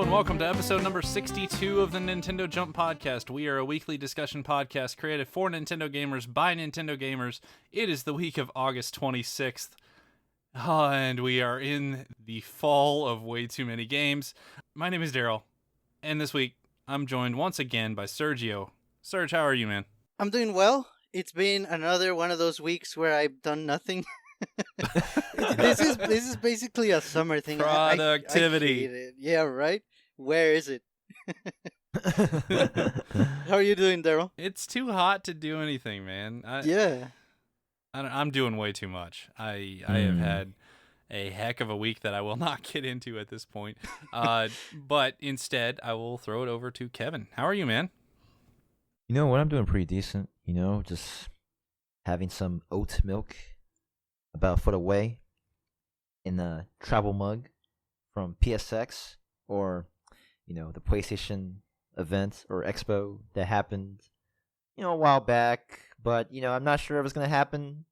Welcome to episode number 62 of the Nintendo Jump Podcast. We are a weekly discussion podcast created for Nintendo gamers by Nintendo gamers. It is the week of August 26th, and we are in the fall of way too many games. My name is Daryl, and this week I'm joined once again by Sergio. Serge, how are you, man? I'm doing well. It's been another one of those weeks where I've done nothing. This is basically a summer thing. Productivity. I hate it. Yeah, right? Where is it? How are you doing, Daryl? It's too hot to do anything, man. I'm doing way too much. I have had a heck of a week that I will not get into at this point. But instead, I will throw it over to Kevin. How are you, man? You know what? I'm doing pretty decent. You know, just having some oat milk about a foot away in a travel mug from PSX or, you know, the PlayStation event or expo that happened, you know, a while back. But, you know, I'm not sure if it's going to happen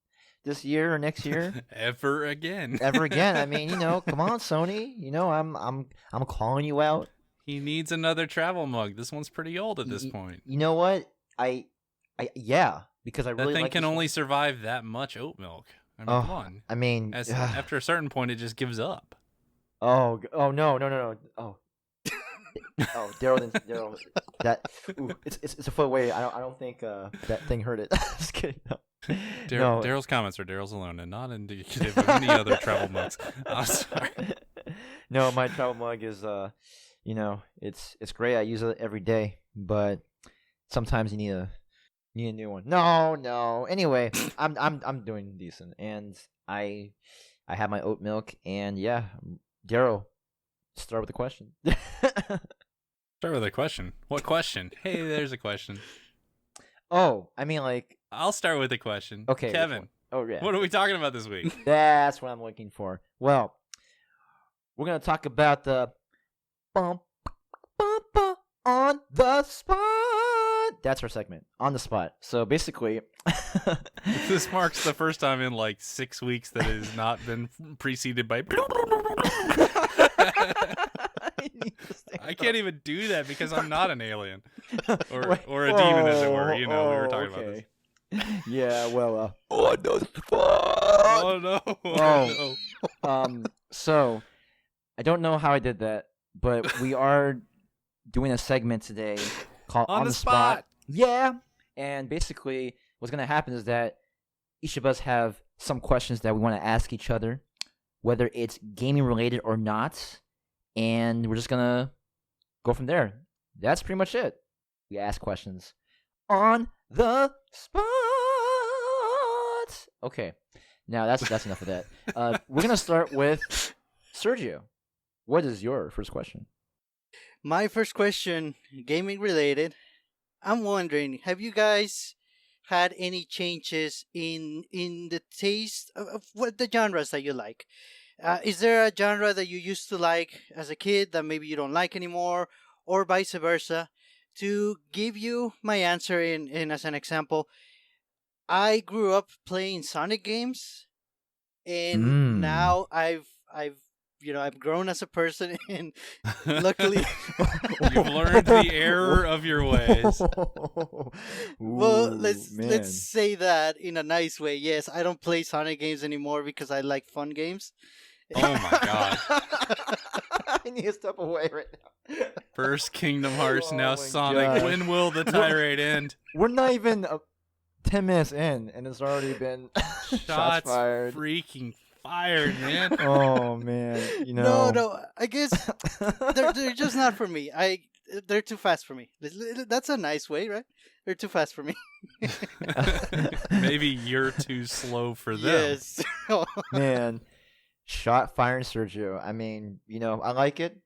this year or next year. Ever again. I mean, you know, come on, Sony. You know, I'm calling you out. He needs another travel mug. This one's pretty old at this point. You know what? Yeah, because I really that thing like can this only one. survive that much oat milk. I mean, come on. I mean, after a certain point, it just gives up. Oh no. Oh, Daryl, that it's a foot away. I don't think that thing hurt it. Just kidding. No. Daryl's comments are Daryl's alone and not indicative of any other travel mugs. I'm sorry. No, my travel mug is you know, it's great. I use it every day, but sometimes you need a new one. No. Anyway, I'm doing decent, and I have my oat milk, and yeah, Daryl, start with a question. Start with a question. What question? Hey, there's a question. Oh, I mean, like, I'll start with a question. Okay, Kevin. Oh yeah. What are we talking about this week? That's what I'm looking for. Well, we're gonna talk about the bump on the spot. That's our segment, on the spot. So basically, this marks the first time in like 6 weeks that it has not been preceded by. I can't even do that because I'm not an alien or a demon, as it were. You know, we were talking about this. Yeah, well, on the spot. Oh no. No. So I don't know how I did that, but we are doing a segment today called On the Spot. Yeah. And basically what's going to happen is that each of us have some questions that we want to ask each other, whether it's gaming related or not. And we're just going to go from there. That's pretty much it. We ask questions on the spot. Okay. Now that's enough of that. We're going to start with Sergio. What is your first question? My first question, gaming related. I'm wondering, have you guys had any changes in the taste of what the genres that you like? Is there a genre that you used to like as a kid that maybe you don't like anymore, or vice versa? To give you my answer in as an example, I grew up playing Sonic games, and now I've grown as a person, and luckily you've learned the error of your ways. Well, let's say that in a nice way. Yes, I don't play Sonic games anymore because I like fun games. Oh my god. I need to step away right now. First Kingdom Hearts, now Sonic. God. When will the tirade end? We're not even 10 minutes in, and it's already been shots fired. Freaking fired, man. Oh man, you know. No. I guess they're just not for me. They're too fast for me. That's a nice way, right? They're too fast for me. Maybe you're too slow for them. Yes. Man, shot firing Sergio. I mean, you know, I like it.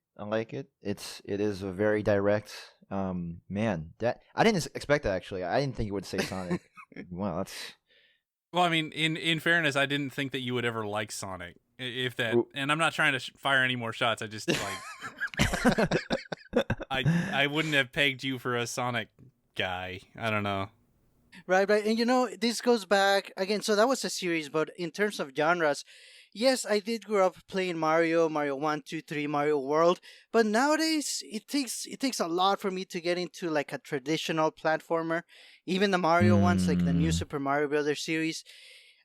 It is a very direct Man, that I didn't expect that actually. I didn't think you would say Sonic. Wow, that's. Well, I mean, in fairness, I didn't think that you would ever like Sonic. If that, and I'm not trying to fire any more shots. I just like, I wouldn't have pegged you for a Sonic guy. I don't know. Right, right. And this goes back again. So that was a series, but in terms of genres, yes, I did grow up playing Mario 1, 2, 3, Mario World. But nowadays, it takes a lot for me to get into like a traditional platformer. Even the Mario ones, like the new Super Mario Brothers series.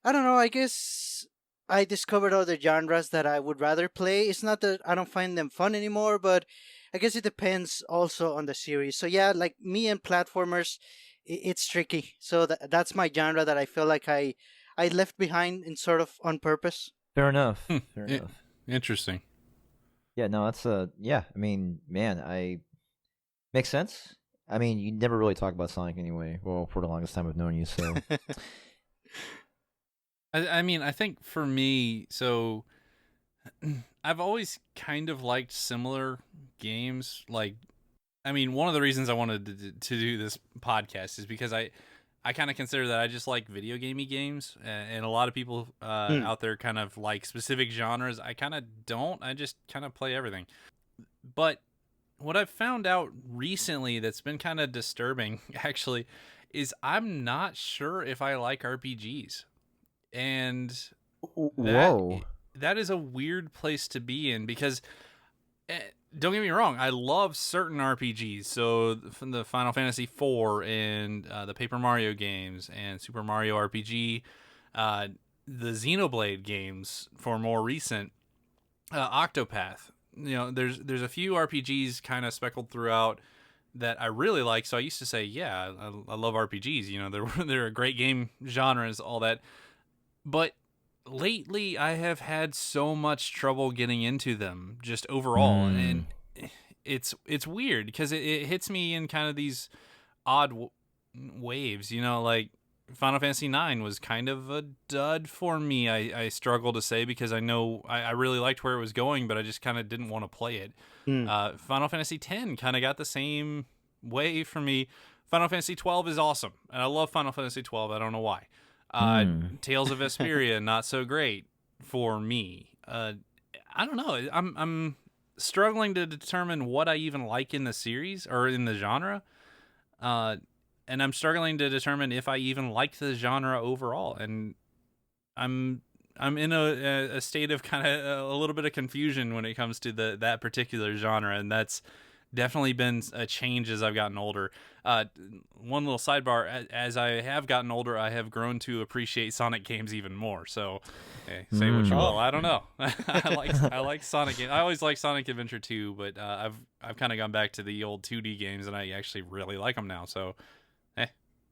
I don't know. I guess I discovered other genres that I would rather play. It's not that I don't find them fun anymore, but I guess it depends also on the series. So yeah, like me and platformers, it's tricky. So that's my genre that I feel like I left behind in sort of on purpose. Fair enough. Fair enough. Interesting. Yeah, no, that's yeah. I mean, man, makes sense. I mean, you never really talk about Sonic anyway. Well, for the longest time I've known you, so. I mean, I think for me, so I've always kind of liked similar games. Like, I mean, one of the reasons I wanted to do this podcast is because I kind of consider that I just like video gamey games, and a lot of people out there kind of like specific genres. I kind of don't. I just kind of play everything. But what I've found out recently that's been kind of disturbing, actually, is I'm not sure if I like RPGs. And that is a weird place to be in because don't get me wrong, I love certain RPGs. So from the Final Fantasy IV and the Paper Mario games and Super Mario RPG, the Xenoblade games for more recent, Octopath. There's a few RPGs kind of speckled throughout that I really like. So I used to say, yeah, I love RPGs. They're a great game genres, all that. But lately, I have had so much trouble getting into them, just overall, and it's weird because it hits me in kind of these odd waves. Like Final Fantasy IX was kind of a dud for me. I struggle to say because I know I really liked where it was going, but I just kind of didn't want to play it. Final Fantasy X kind of got the same way for me. Final Fantasy 12 is awesome, and I love Final Fantasy 12. I don't know why. Tales of Vesperia, not so great for me. I don't know. I'm struggling to determine what I even like in the series or in the genre. And I'm struggling to determine if I even like the genre overall. And I'm in a state of kind of a little bit of confusion when it comes to that particular genre, and that's definitely been a change as I've gotten older. One little sidebar: as I have gotten older, I have grown to appreciate Sonic games even more. So, say what you will. I don't know. I like Sonic games. I always liked Sonic Adventure 2, but I've kind of gone back to the old 2D games, and I actually really like them now. So,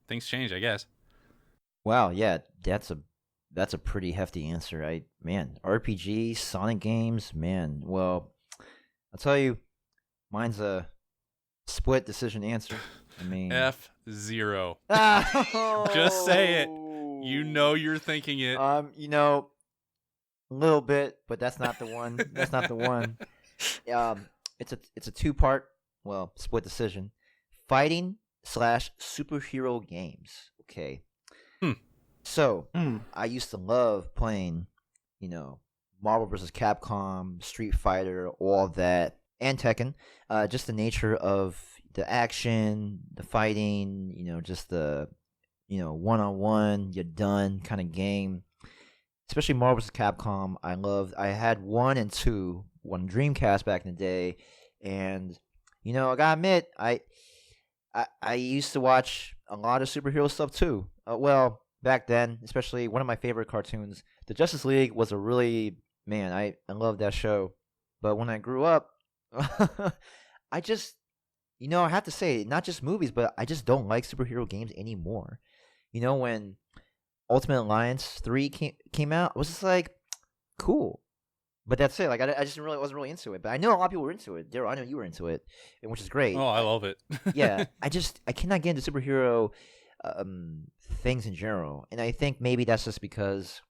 things change, I guess. Wow, yeah, that's a pretty hefty answer. Man, RPG, Sonic games, man. Well, I'll tell you, mine's a split decision answer. I mean, F-Zero. Just say it. You're thinking it. A little bit, but that's not the one. That's not the one. It's a two-part, split decision. Fighting / superhero games. Okay. So, I used to love playing, Marvel vs. Capcom, Street Fighter, all of that, and Tekken. Just the nature of the action, the fighting, just the, one-on-one, you're done kind of game. Especially Marvel vs. Capcom, I had 1 and 2 on Dreamcast back in the day, and, I gotta admit, I used to watch a lot of superhero stuff too. Back then, especially one of my favorite cartoons, the Justice League was a really, man, I loved that show. But when I grew up, I just, I have to say, not just movies, but I just don't like superhero games anymore. When Ultimate Alliance 3 came out, I was just like, cool. But that's it. Like, I just wasn't really into it. But I know a lot of people were into it. Daryl, I know you were into it, which is great. Oh, I love it. Yeah, I cannot get into superhero things in general, and I think maybe that's just because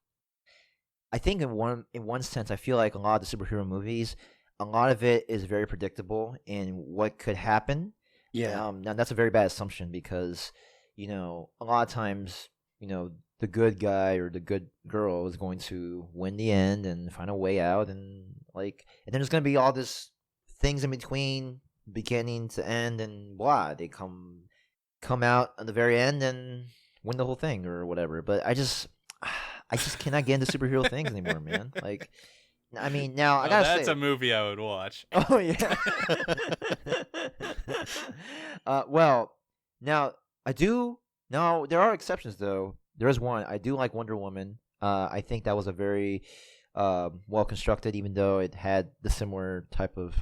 I think in one sense I feel like a lot of the superhero movies, a lot of it is very predictable in what could happen. Yeah. Now that's a very bad assumption because, a lot of times, the good guy or the good girl is going to win the end and find a way out, and and then there's going to be all this things in between, beginning to end, and blah. They come out at the very end and win the whole thing or whatever. But I just cannot get into superhero things anymore, man. I mean, now I gotta that's say, a movie I would watch. oh yeah. Well, now I do. Now there are exceptions though. There is one. I do like Wonder Woman. I think that was a very well constructed, even though it had the similar type of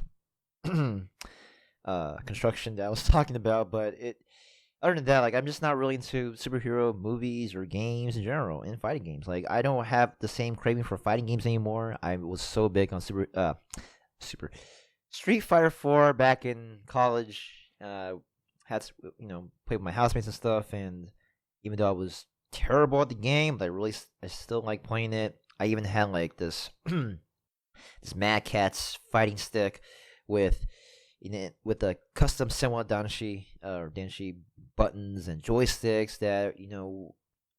construction that I was talking about. But other than that, I'm just not really into superhero movies or games in general, and fighting games. I don't have the same craving for fighting games anymore. I was so big on Super Street Fighter 4 back in college. Had to, play with my housemates and stuff, and even though I was terrible at the game, but I still like playing it. I even had this this Mad Catz fighting stick with a custom Senwa Danshi buttons and joysticks that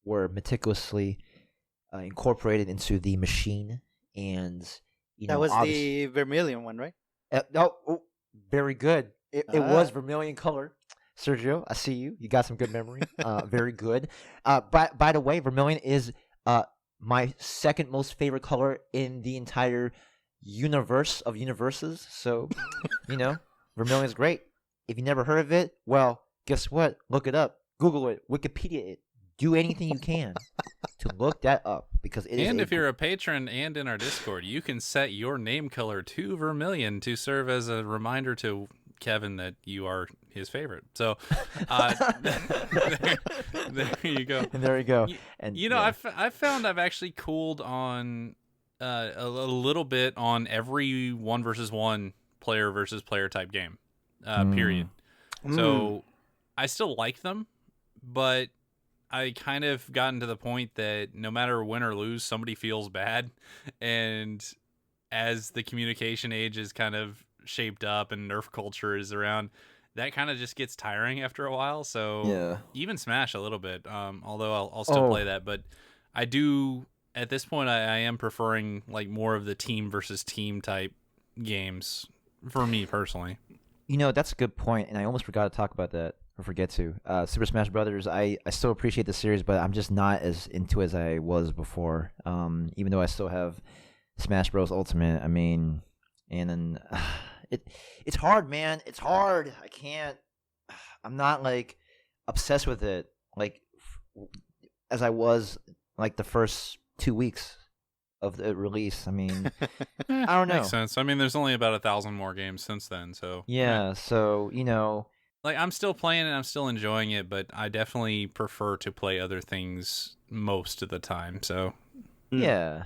were meticulously incorporated into the machine, and that was the Vermilion one, right? Very good. It was Vermilion color. Sergio, I see you. You got some good memory. Very good. By the way, Vermilion is my second most favorite color in the entire universe of universes. So, Vermilion is great. If you never heard of it, well, guess what? Look it up. Google it. Wikipedia it. Do anything you can to look that up because it is. And if you're a patron and in our Discord, you can set your name color to Vermilion to serve as a reminder to Kevin that you are his favorite. So there you go. And there you go. And I found I've actually cooled on a little bit on every 1v1 player versus player type game. Period. So I still like them, but I kind of gotten to the point that no matter win or lose, somebody feels bad. And as the communication age is kind of shaped up and Nerf culture is around, that kind of just gets tiring after a while. So even Smash a little bit, although I'll still play that. But I do, at this point, I am preferring more of the team versus team type games for me personally. That's a good point, and I almost forgot to talk about that. Or forget to. Super Smash Brothers, I still appreciate the series, but I'm just not as into it as I was before. Even though I still have Smash Bros. Ultimate, I mean, and then it's hard, man. It's hard. I can't. I'm not obsessed with it as I was the first 2 weeks of the release. I mean, I don't know. Makes sense. I mean, there's only about 1,000 more games since then, so yeah. So I'm still playing it, I'm still enjoying it, but I definitely prefer to play other things most of the time. So yeah,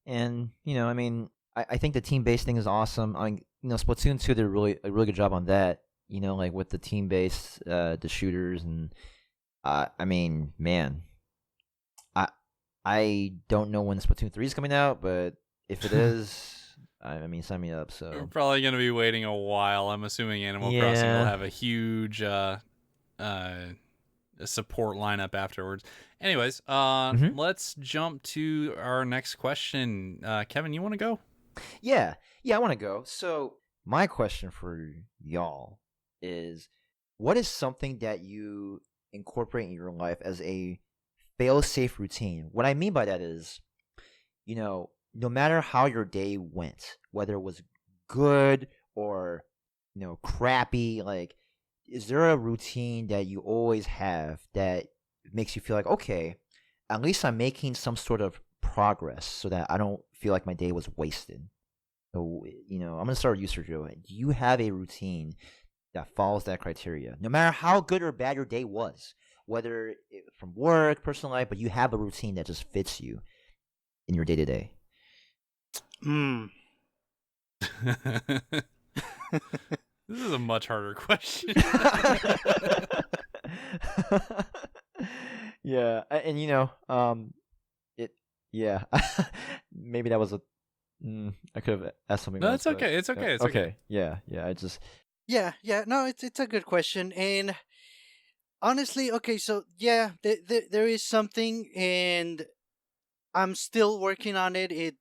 and I mean, I think the team-based thing is awesome. Splatoon 2 did a really good job on that. With the team-based, the shooters, and I mean, man, I don't know when Splatoon 3 is coming out, but if it is. I mean, sign me up. So we're probably going to be waiting a while. I'm assuming Animal Crossing will have a huge support lineup afterwards. Anyways, let's jump to our next question. Kevin, you want to go? Yeah, I want to go. So my question for y'all is, what is something that you incorporate in your life as a fail-safe routine? What I mean by that is, no matter how your day went, whether it was good or, crappy, is there a routine that you always have that makes you feel okay, at least I'm making some sort of progress so that I don't feel like my day was wasted? So, I'm going to start with you, Sergio. Do you have a routine that follows that criteria? No matter how good or bad your day was, whether from work, personal life, but you have a routine that just fits you in your day-to-day. This is a much harder question. Yeah, and maybe that was I could have asked something. No, else, it's okay. It's okay. It's okay. Yeah. I just. Yeah. No, it's a good question, and honestly, okay, so yeah, there is something, and I'm still working on it. It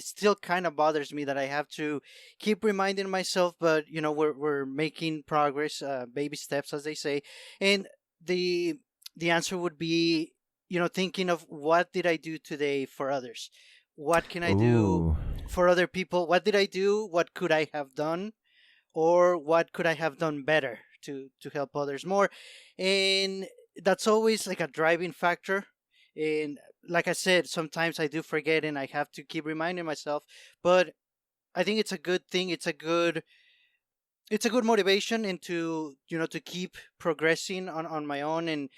still kind of bothers me that I have to keep reminding myself, but we're making progress, baby steps, as they say, and the the answer would be, thinking of what did I do today for others, what can I do Ooh. for other people, what did I do, what could I have done, or what could I have done better to help others more, and that's always like a driving factor. And like I said, sometimes I do forget, and I have to keep reminding myself. But I think it's a good thing. It's a good motivation, and to keep progressing on my own and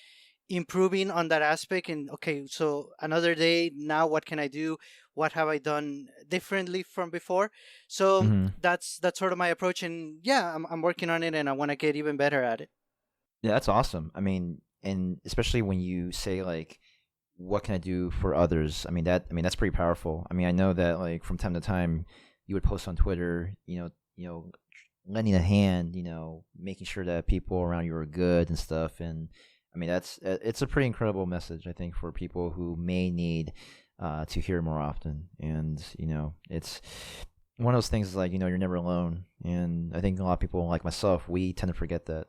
improving on that aspect. And okay, so another day now, what can I do, what have I done differently from before? So Hmm. that's sort of my approach, and yeah, I'm working on it, and I want to get even better at it. Yeah, that's awesome. I mean, and especially when you say like, "What can I do for others?" I mean that's pretty powerful. I mean, I know that like from time to time, you would post on Twitter, lending a hand, making sure that people around you are good and stuff. And I mean, it's a pretty incredible message, I think, for people who may need to hear more often. And it's one of those things is like you're never alone. And I think a lot of people like myself, we tend to forget that,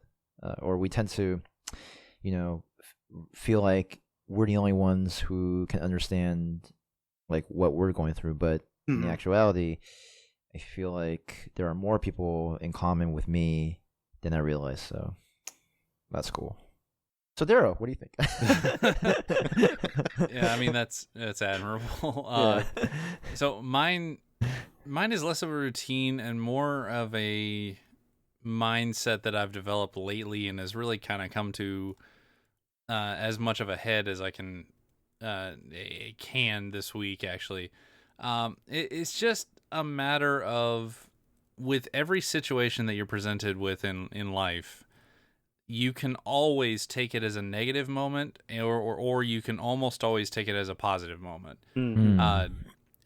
or we tend to, feel like we're the only ones who can understand like what we're going through. But in Mhm. actuality, I feel like there are more people in common with me than I realize. So that's cool. So Darrow, what do you think? Yeah, I mean that's admirable. Yeah. So mine is less of a routine and more of a mindset that I've developed lately and has really kind of come to as much of a head as I can this week actually. It's just a matter of with every situation that you're presented with in life, you can always take it as a negative moment, or you can almost always take it as a positive moment. Mhm. Uh, Hmm.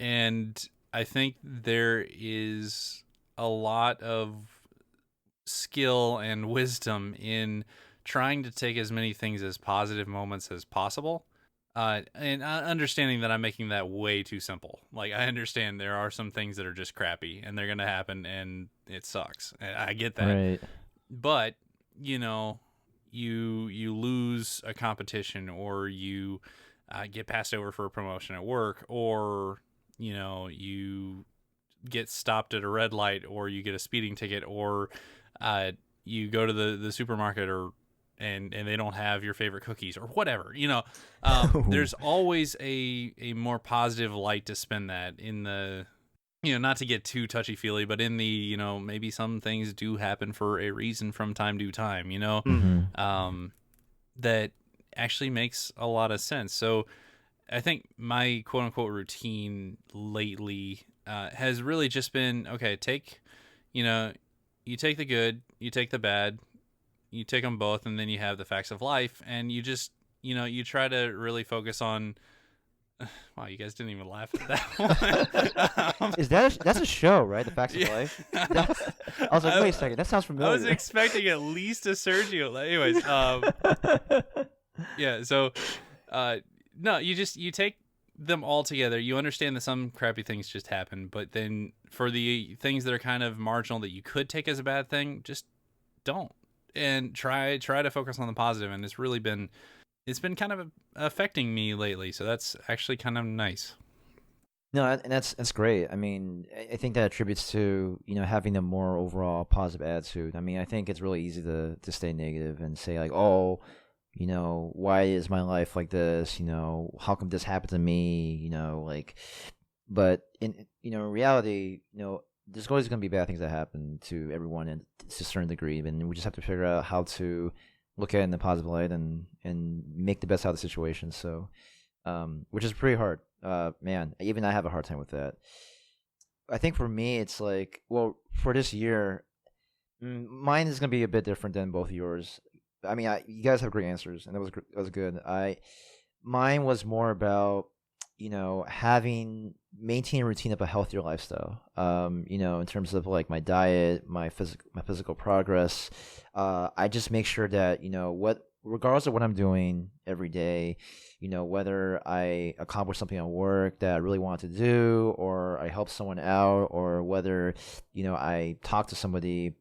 and I think there is a lot of skill and wisdom in trying to take as many things as positive moments as possible. And understanding that I'm making that way too simple. Like, I understand there are some things that are just crappy and they're going to happen and it sucks. I get that. Right. But, you know, you lose a competition, or you get passed over for a promotion at work, or, you get stopped at a red light, or you get a speeding ticket, or you go to the supermarket, or and they don't have your favorite cookies or whatever. There's always a more positive light to spin that in the, not to get too touchy feely, but in the, maybe some things do happen for a reason from time to time, Mhm. Hmm. um, that actually makes a lot of sense. So I think my quote unquote routine lately has really just been, okay, you know, you take the good, you take the bad, you take them both, and then you have the facts of life, and you just, you try to really focus on. Wow, you guys didn't even laugh at that one. That's a show, right? The Facts of Yeah. Life. I was like, wait a second, that sounds I was familiar. expecting at least a Sergio. Anyways, yeah. So, uh, no, you take them all together. You understand that some crappy things just happen, but then for the things that are kind of marginal that you could take as a bad thing, just don't, and try to focus on the positive. And it's been kind of affecting me lately. So that's actually kind of nice. No, and that's great. I mean, I think that attributes to having a more overall positive attitude. I mean, I think it's really easy to stay negative and say like, oh, why is my life like this? How come this happened to me? Like, but in reality, there's always going to be bad things that happen to everyone and to a certain degree, and we just have to figure out how to look at it in the positive light and make the best out of the situation. So, which is pretty hard. Man, even I have a hard time with that. I think for me, it's like, well, for this year, mine is gonna be a bit different than both yours. I mean, you guys have great answers, and that was good. Mine was more about maintaining a routine of a healthier lifestyle. In terms of like my diet, my physical progress. I just make sure that regardless of what I'm doing every day, whether I accomplish something at work that I really want to do, or I help someone out, or whether I talk to somebody,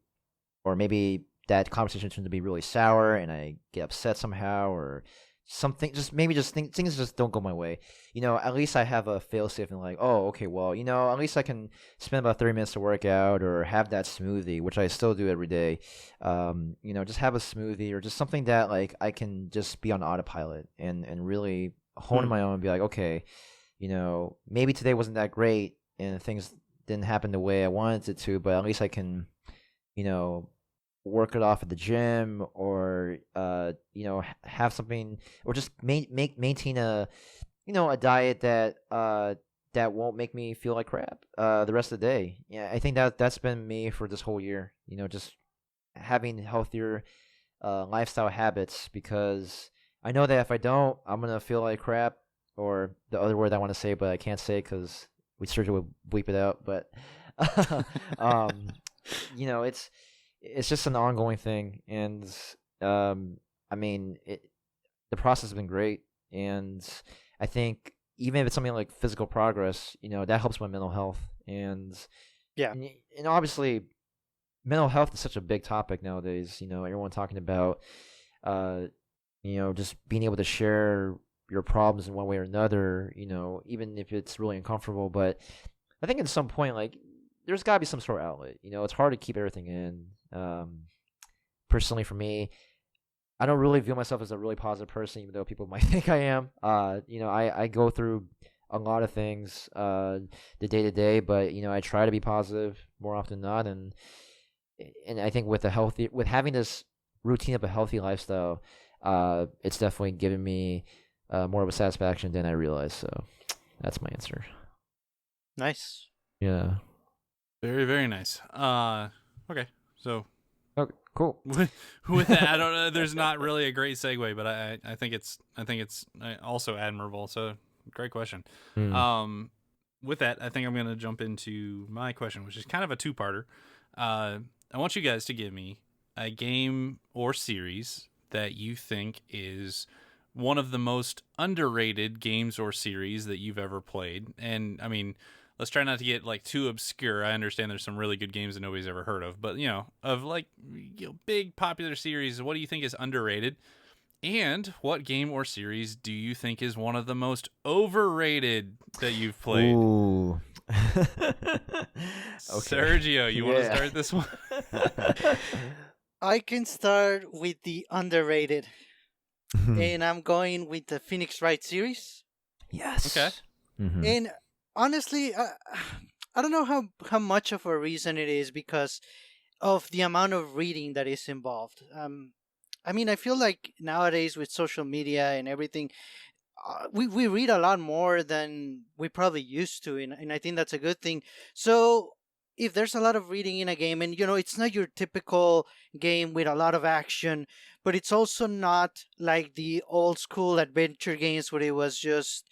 or maybe that conversation turns to be really sour and I get upset somehow, or something, things just don't go my way. At least I have a fail-safe and like, oh, okay, well, at least I can spend about 30 minutes to work out, or have that smoothie, which I still do every day. Just have a smoothie, or just something that like I can just be on autopilot and really hone in my own and be like, okay, maybe today wasn't that great and things didn't happen the way I wanted it to, but at least I can, work it off at the gym, or have something, or just maintain a a diet that won't make me feel like crap the rest of the day. Yeah, I think that's been me for this whole year. Just having healthier lifestyle habits, because I know that if I don't, I'm gonna feel like crap, or the other word I want to say but I can't say because we surgery would bleep it out. But it's just an ongoing thing, and the process has been great, and I think even if it's something like physical progress, that helps my mental health, and Yeah. and obviously mental health is such a big topic nowadays. Everyone talking about just being able to share your problems in one way or another, even if it's really uncomfortable. But I think at some point, like, there's got to be some sort of outlet. It's hard to keep everything in. Personally, for me, I don't really view myself as a really positive person, even though people might think I am. I go through a lot of things the day to day, but I try to be positive more often than not, and I think with having this routine of a healthy lifestyle, it's definitely given me more of a satisfaction than I realized. So that's my answer. Nice. Yeah. Very, very nice. Okay, so okay, cool. With that, I don't know. There's not really a great segue, but I think it's also admirable. So great question. With that, I think I'm gonna jump into my question, which is kind of a two-parter. I want you guys to give me a game or series that you think is one of the most underrated games or series that you've ever played. And I mean, let's try not to get like too obscure. I understand there's some really good games that nobody's ever heard of, but of like big popular series, what do you think is underrated? And what game or series do you think is one of the most overrated that you've played? Ooh. Okay. Sergio, you want to start this one? I can start with the underrated, and I'm going with the Phoenix Wright series. Yes. Okay. Mm-hmm. And honestly, I don't know how much of a reason it is because of the amount of reading that is involved. I feel like nowadays with social media and everything, we read a lot more than we probably used to, and I think that's a good thing. So if there's a lot of reading in a game, and it's not your typical game with a lot of action, but it's also not like the old school adventure games where it was just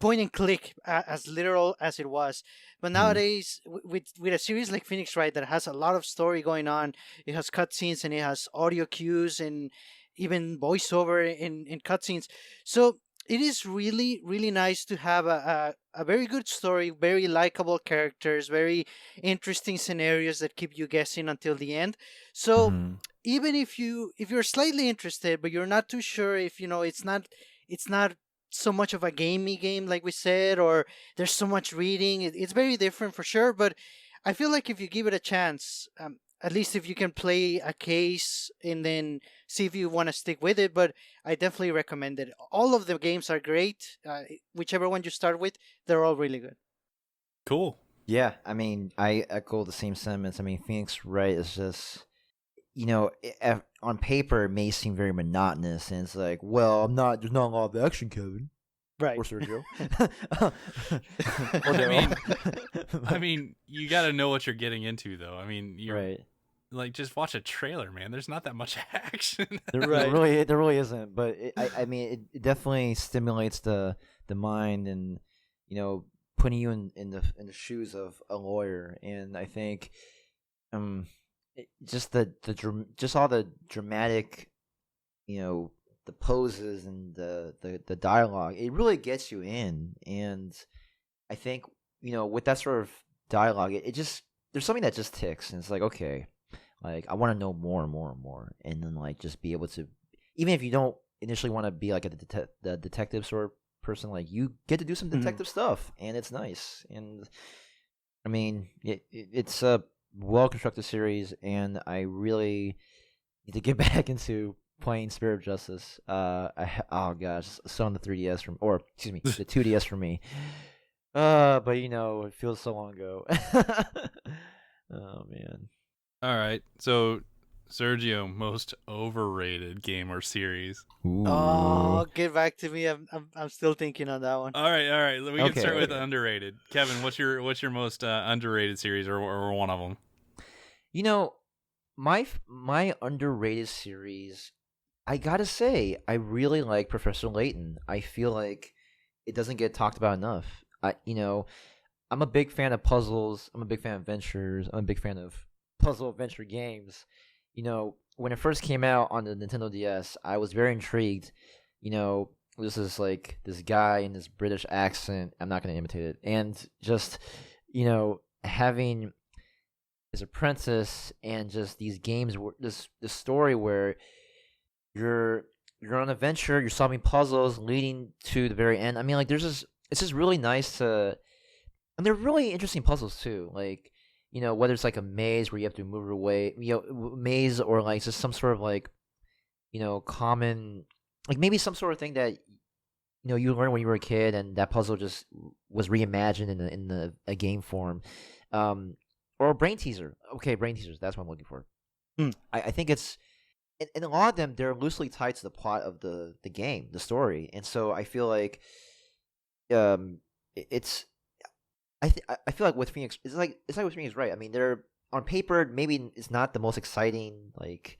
point and click, as literal as it was. But nowadays, with a series like Phoenix Wright that has a lot of story going on, it has cutscenes and it has audio cues and even voiceover in cutscenes. So it is really, really nice to have a very good story, very likable characters, very interesting scenarios that keep you guessing until the end. So even if you're slightly interested, but you're not too sure if it's not so much of a gamey game like we said, or there's so much reading, it's very different for sure. But I feel like if you give it a chance, at least if you can play a case and then see if you want to stick with it. But I definitely recommend it. All of the games are great. Whichever one you start with, they're all really good. Cool. Yeah, I echo the same sentiments. Phoenix Wright is just, on paper it may seem very monotonous, and it's like, well, there's not a lot of action, Kevin. Right. Or Sergio. I mean, you got to know what you're getting into, though. You're right. Like, just watch a trailer, man. There's not that much action. There really isn't. But it definitely stimulates the the mind and putting you in the shoes of a lawyer. And I think just just all the dramatic, the poses and the dialogue, it really gets you in. And I think with that sort of dialogue, it just there's something that just ticks, and it's like, okay, like I want to know more and more and more, and then like just be able to, even if you don't initially want to be like the detective sort of person, like you get to do some detective stuff, and it's nice. And I mean, it's a well constructed series, and I really need to get back into playing Spirit of Justice. Oh gosh, so on the 3DS or excuse me, the 2DS for me. But it feels so long ago. Oh man. All right, so Sergio, most overrated game or series. Ooh. Oh, get back to me. I'm still thinking on that one. All right. We can start with Okay. underrated. Kevin, what's your most underrated series or one of them? My underrated series, I gotta say, I really like Professor Layton. I feel like it doesn't get talked about enough. I'm a big fan of puzzles. I'm a big fan of adventures. I'm a big fan of puzzle adventure games. When it first came out on the Nintendo DS, I was very intrigued. This is like this guy in this British accent. I'm not going to imitate it. And just, having his apprentice and just these games, this story where you're on an adventure, you're solving puzzles leading to the very end. I mean, like it's just really nice and they're really interesting puzzles too. Like, whether it's like a maze where you have to move your way, maze, or like just some sort of like, common, like maybe some sort of thing that you learned when you were a kid, and that puzzle just was reimagined in a game form, or a brain teaser. Okay, brain teasers. That's what I'm looking for. I think it's. And a lot of them, they're loosely tied to the plot of the game, the story, and so I feel like, it's I feel like with Phoenix, it's like with Phoenix, right? I mean, they're on paper, maybe it's not the most exciting like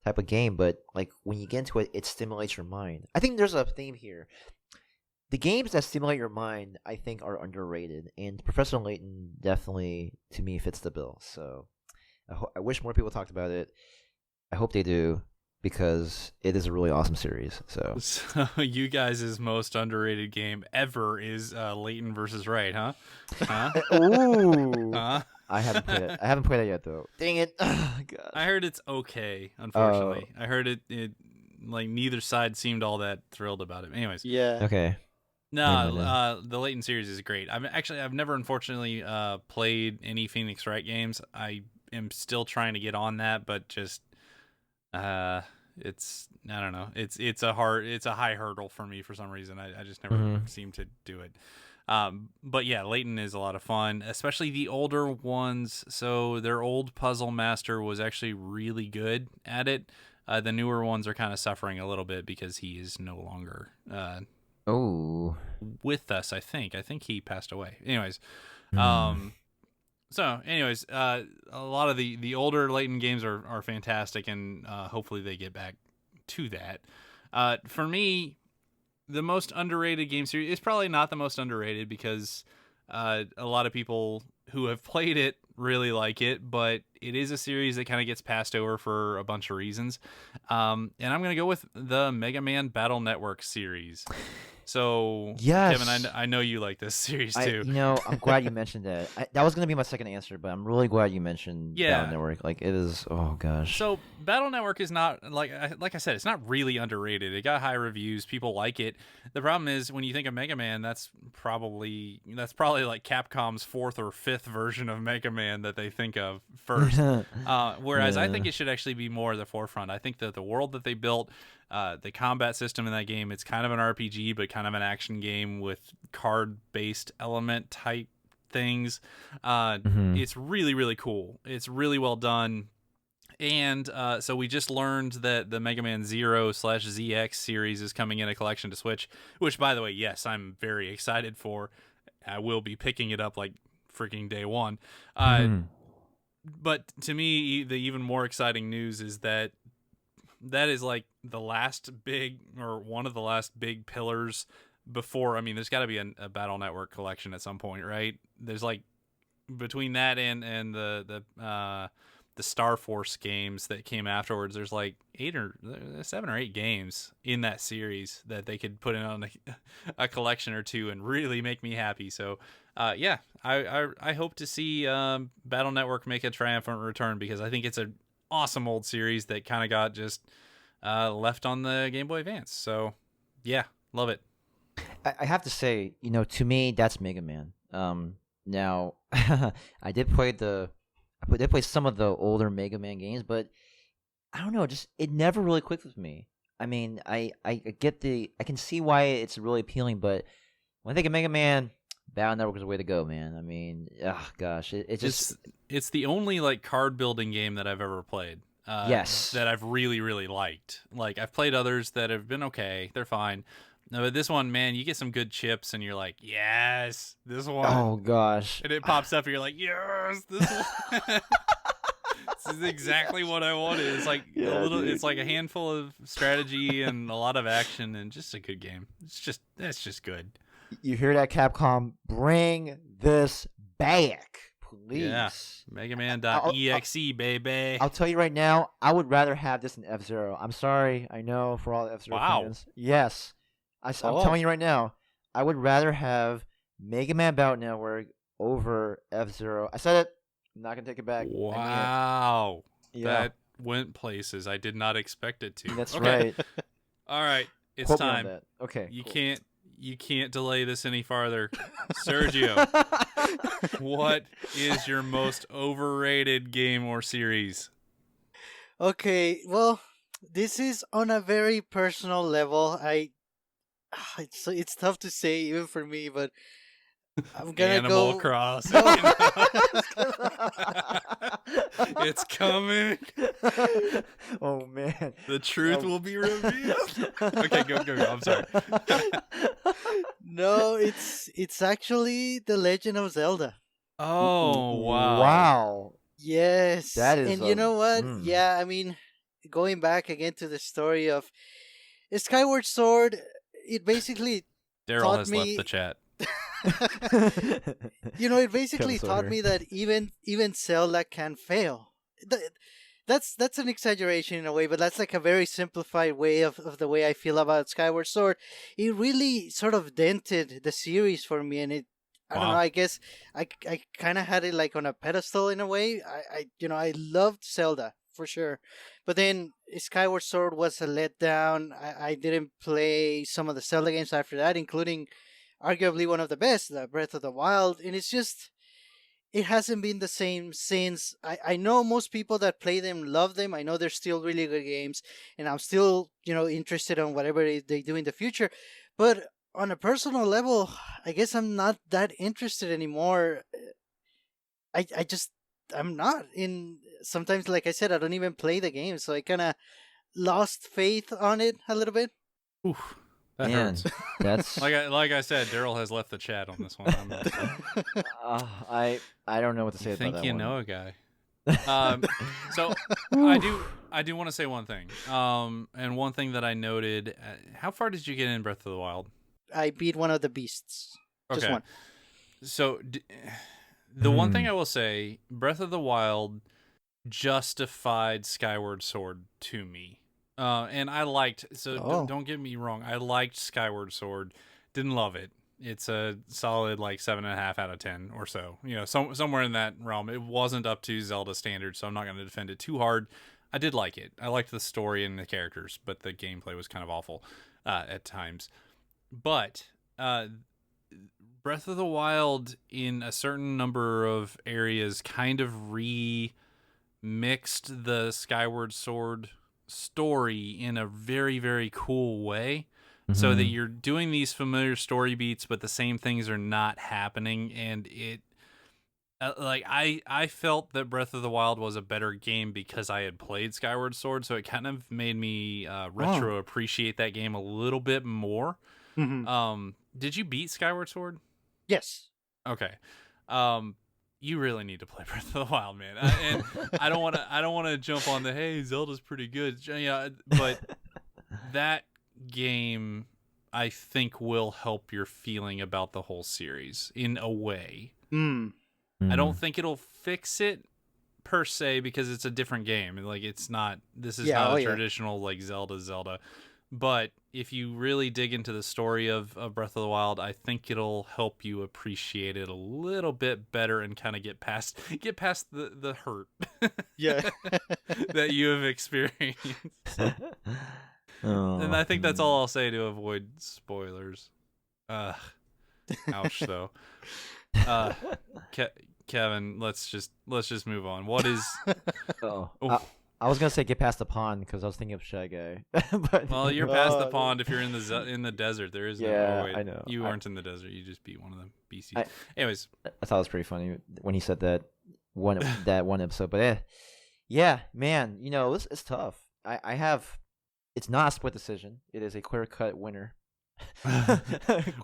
type of game, but like when you get into it, it stimulates your mind. I think there's a theme here. The games that stimulate your mind, I think, are underrated, and Professor Layton definitely, to me, fits the bill. So I wish more people talked about it. I hope they do, because it is a really awesome series. So you guys' most underrated game ever is Layton versus Wright, huh? Ooh. Huh? I haven't played it. I haven't played it yet, though. Dang it! Oh, God. I heard it's okay. Unfortunately, I heard it like neither side seemed all that thrilled about it. Anyways, Yeah. Okay. no, the Layton series is great. I've never unfortunately played any Phoenix Wright games. I am still trying to get on that, but just it's I don't know. It's a high hurdle for me for some reason. I just never seem to do it. But yeah, Layton is a lot of fun, especially the older ones. So their old puzzle master was actually really good at it. The newer ones are kind of suffering a little bit because he is no longer Oh. with us. I think he passed away. Anyways, Hmm. so anyways, a lot of the older Layton games are fantastic, and hopefully they get back to that. For me, the most underrated game series is probably not the most underrated because a lot of people who have played it really like it, but it is a series that kind of gets passed over for a bunch of reasons. And I'm going to go with the Mega Man Battle Network series. So, Yes. Kevin, I know you like this series too. I'm glad you mentioned that. That was gonna be my second answer, but I'm really glad you mentioned Battle Network. Like, it is. Oh gosh. So Battle Network is not like I said, it's not really underrated. It got high reviews. People like it. The problem is when you think of Mega Man, that's probably like Capcom's fourth or fifth version of Mega Man that they think of first. Whereas I think it should actually be more at the forefront. I think that the world that they built, the combat system in that game, it's kind of an RPG, but kind of an action game with card-based element type things. It's really, really cool. It's really well done. And so we just learned that the Mega Man Zero/ZX series is coming in a collection to Switch, which, by the way, yes, I'm very excited for. I will be picking it up like freaking day one. But to me, the even more exciting news is that is like the last big, or one of the last big pillars before. I mean, there's got to be a Battle Network collection at some point, right? There's like between that and the Star Force games that came afterwards, there's like 7 or 8 games in that series that they could put in on a collection or two and really make me happy. So, yeah, I hope to see Battle Network make a triumphant return, because I think it's an awesome old series that kind of got just left on the Game Boy Advance. So, yeah, love it. I have to say, to me, that's Mega Man. Now, I did play some of the older Mega Man games, but I don't know, just it never really clicked with me. I mean, I can see why it's really appealing, but when I think of Mega Man, Battle Network is the way to go, man. I mean, gosh, it's the only like card building game that I've ever played. Yes, that I've really, really liked. Like, I've played others that have been okay, they're fine. No, but this one, man, you get some good chips, and you're like, yes, this one. Oh gosh! And it pops up, and you're like, yes, this one. This is exactly what I wanted. It's like it's like a handful of strategy and a lot of action, and just a good game. It's just good. You hear that, Capcom? Bring this back, please. Yeah, MegaMan.exe, baby. I'll tell you right now, I would rather have this than F-Zero. I'm sorry, I know, for all the F-Zero fans. Yes. I'm telling you right now, I would rather have Mega Man Battle Network over F-Zero. I said it. I'm not going to take it back. Wow. That went places. I did not expect it to. That's right. All right. It's Quote time. me on that. Okay. You can't delay this any farther. Sergio, what is your most overrated game or series? Okay, well, this is on a very personal level. It's tough to say even for me, but I'm gonna Animal go. Crossing. No. It's coming. Oh man, the truth will be revealed. Okay, go. I'm sorry. No, it's actually The Legend of Zelda. Oh wow! Wow. Yes, that is. And you know what? Yeah, I mean, going back again to the story of Skyward Sword, it basically Daryl has left the chat. It basically taught me that even Zelda can fail. That's an exaggeration in a way, but that's like a very simplified way of the way I feel about Skyward Sword. It really sort of dented the series for me, and I don't know, I guess I kind of had it like on a pedestal in a way. I loved Zelda for sure, but then Skyward Sword was a letdown. I didn't play some of the Zelda games after that, including arguably one of the best, Breath of the Wild, and it hasn't been the same since. I know most people that play them love them. I know they're still really good games, and I'm still interested in whatever they do in the future, but on a personal level, I guess I'm not that interested anymore. I'm not in. Sometimes, like I said, I don't even play the game, so I kind of lost faith on it a little bit. Oof, that hurts. That's like I said, Daryl has left the chat on this one. I don't know what to say about that one. Think you know a guy. So I do want to say one thing. And one thing that I noted. How far did you get in Breath of the Wild? I beat one of the beasts. Okay. Just one. So the one thing I will say, Breath of the Wild justified Skyward Sword to me. And I liked, don't get me wrong, I liked Skyward Sword. Didn't love it. It's a solid like 7.5 out of 10 or so. Somewhere in that realm. It wasn't up to Zelda standards, so I'm not going to defend it too hard. I did like it. I liked the story and the characters, but the gameplay was kind of awful at times. But Breath of the Wild, in a certain number of areas, kind of remixed the Skyward Sword story in a very, very cool way. So that you're doing these familiar story beats, but the same things are not happening. And it, I felt that Breath of the Wild was a better game because I had played Skyward Sword. So it kind of made me retro appreciate that game a little bit more. Mm-hmm. Did you beat Skyward Sword? Yes. Okay. You really need to play Breath of the Wild, man. And I don't want to jump on the hey, Zelda's pretty good. Yeah, but that game I think will help your feeling about the whole series in a way. I don't think it'll fix it per se because it's a different game. Like this is not a traditional like Zelda. But if you really dig into the story of Breath of the Wild, I think it'll help you appreciate it a little bit better and kind of get past the hurt that you have experienced. And I think that's all I'll say to avoid spoilers. Ouch though. Kevin, let's just move on. What is? I was gonna say get past the pond because I was thinking of Shy Guy. But well, you're past the pond if you're in the desert. There is no. Wait, I know. You weren't in the desert. You just beat one of the beasties. Anyways, I thought it was pretty funny when he said that one episode. But yeah, man, it's tough. I have. It's not a split decision. It is a clear-cut winner.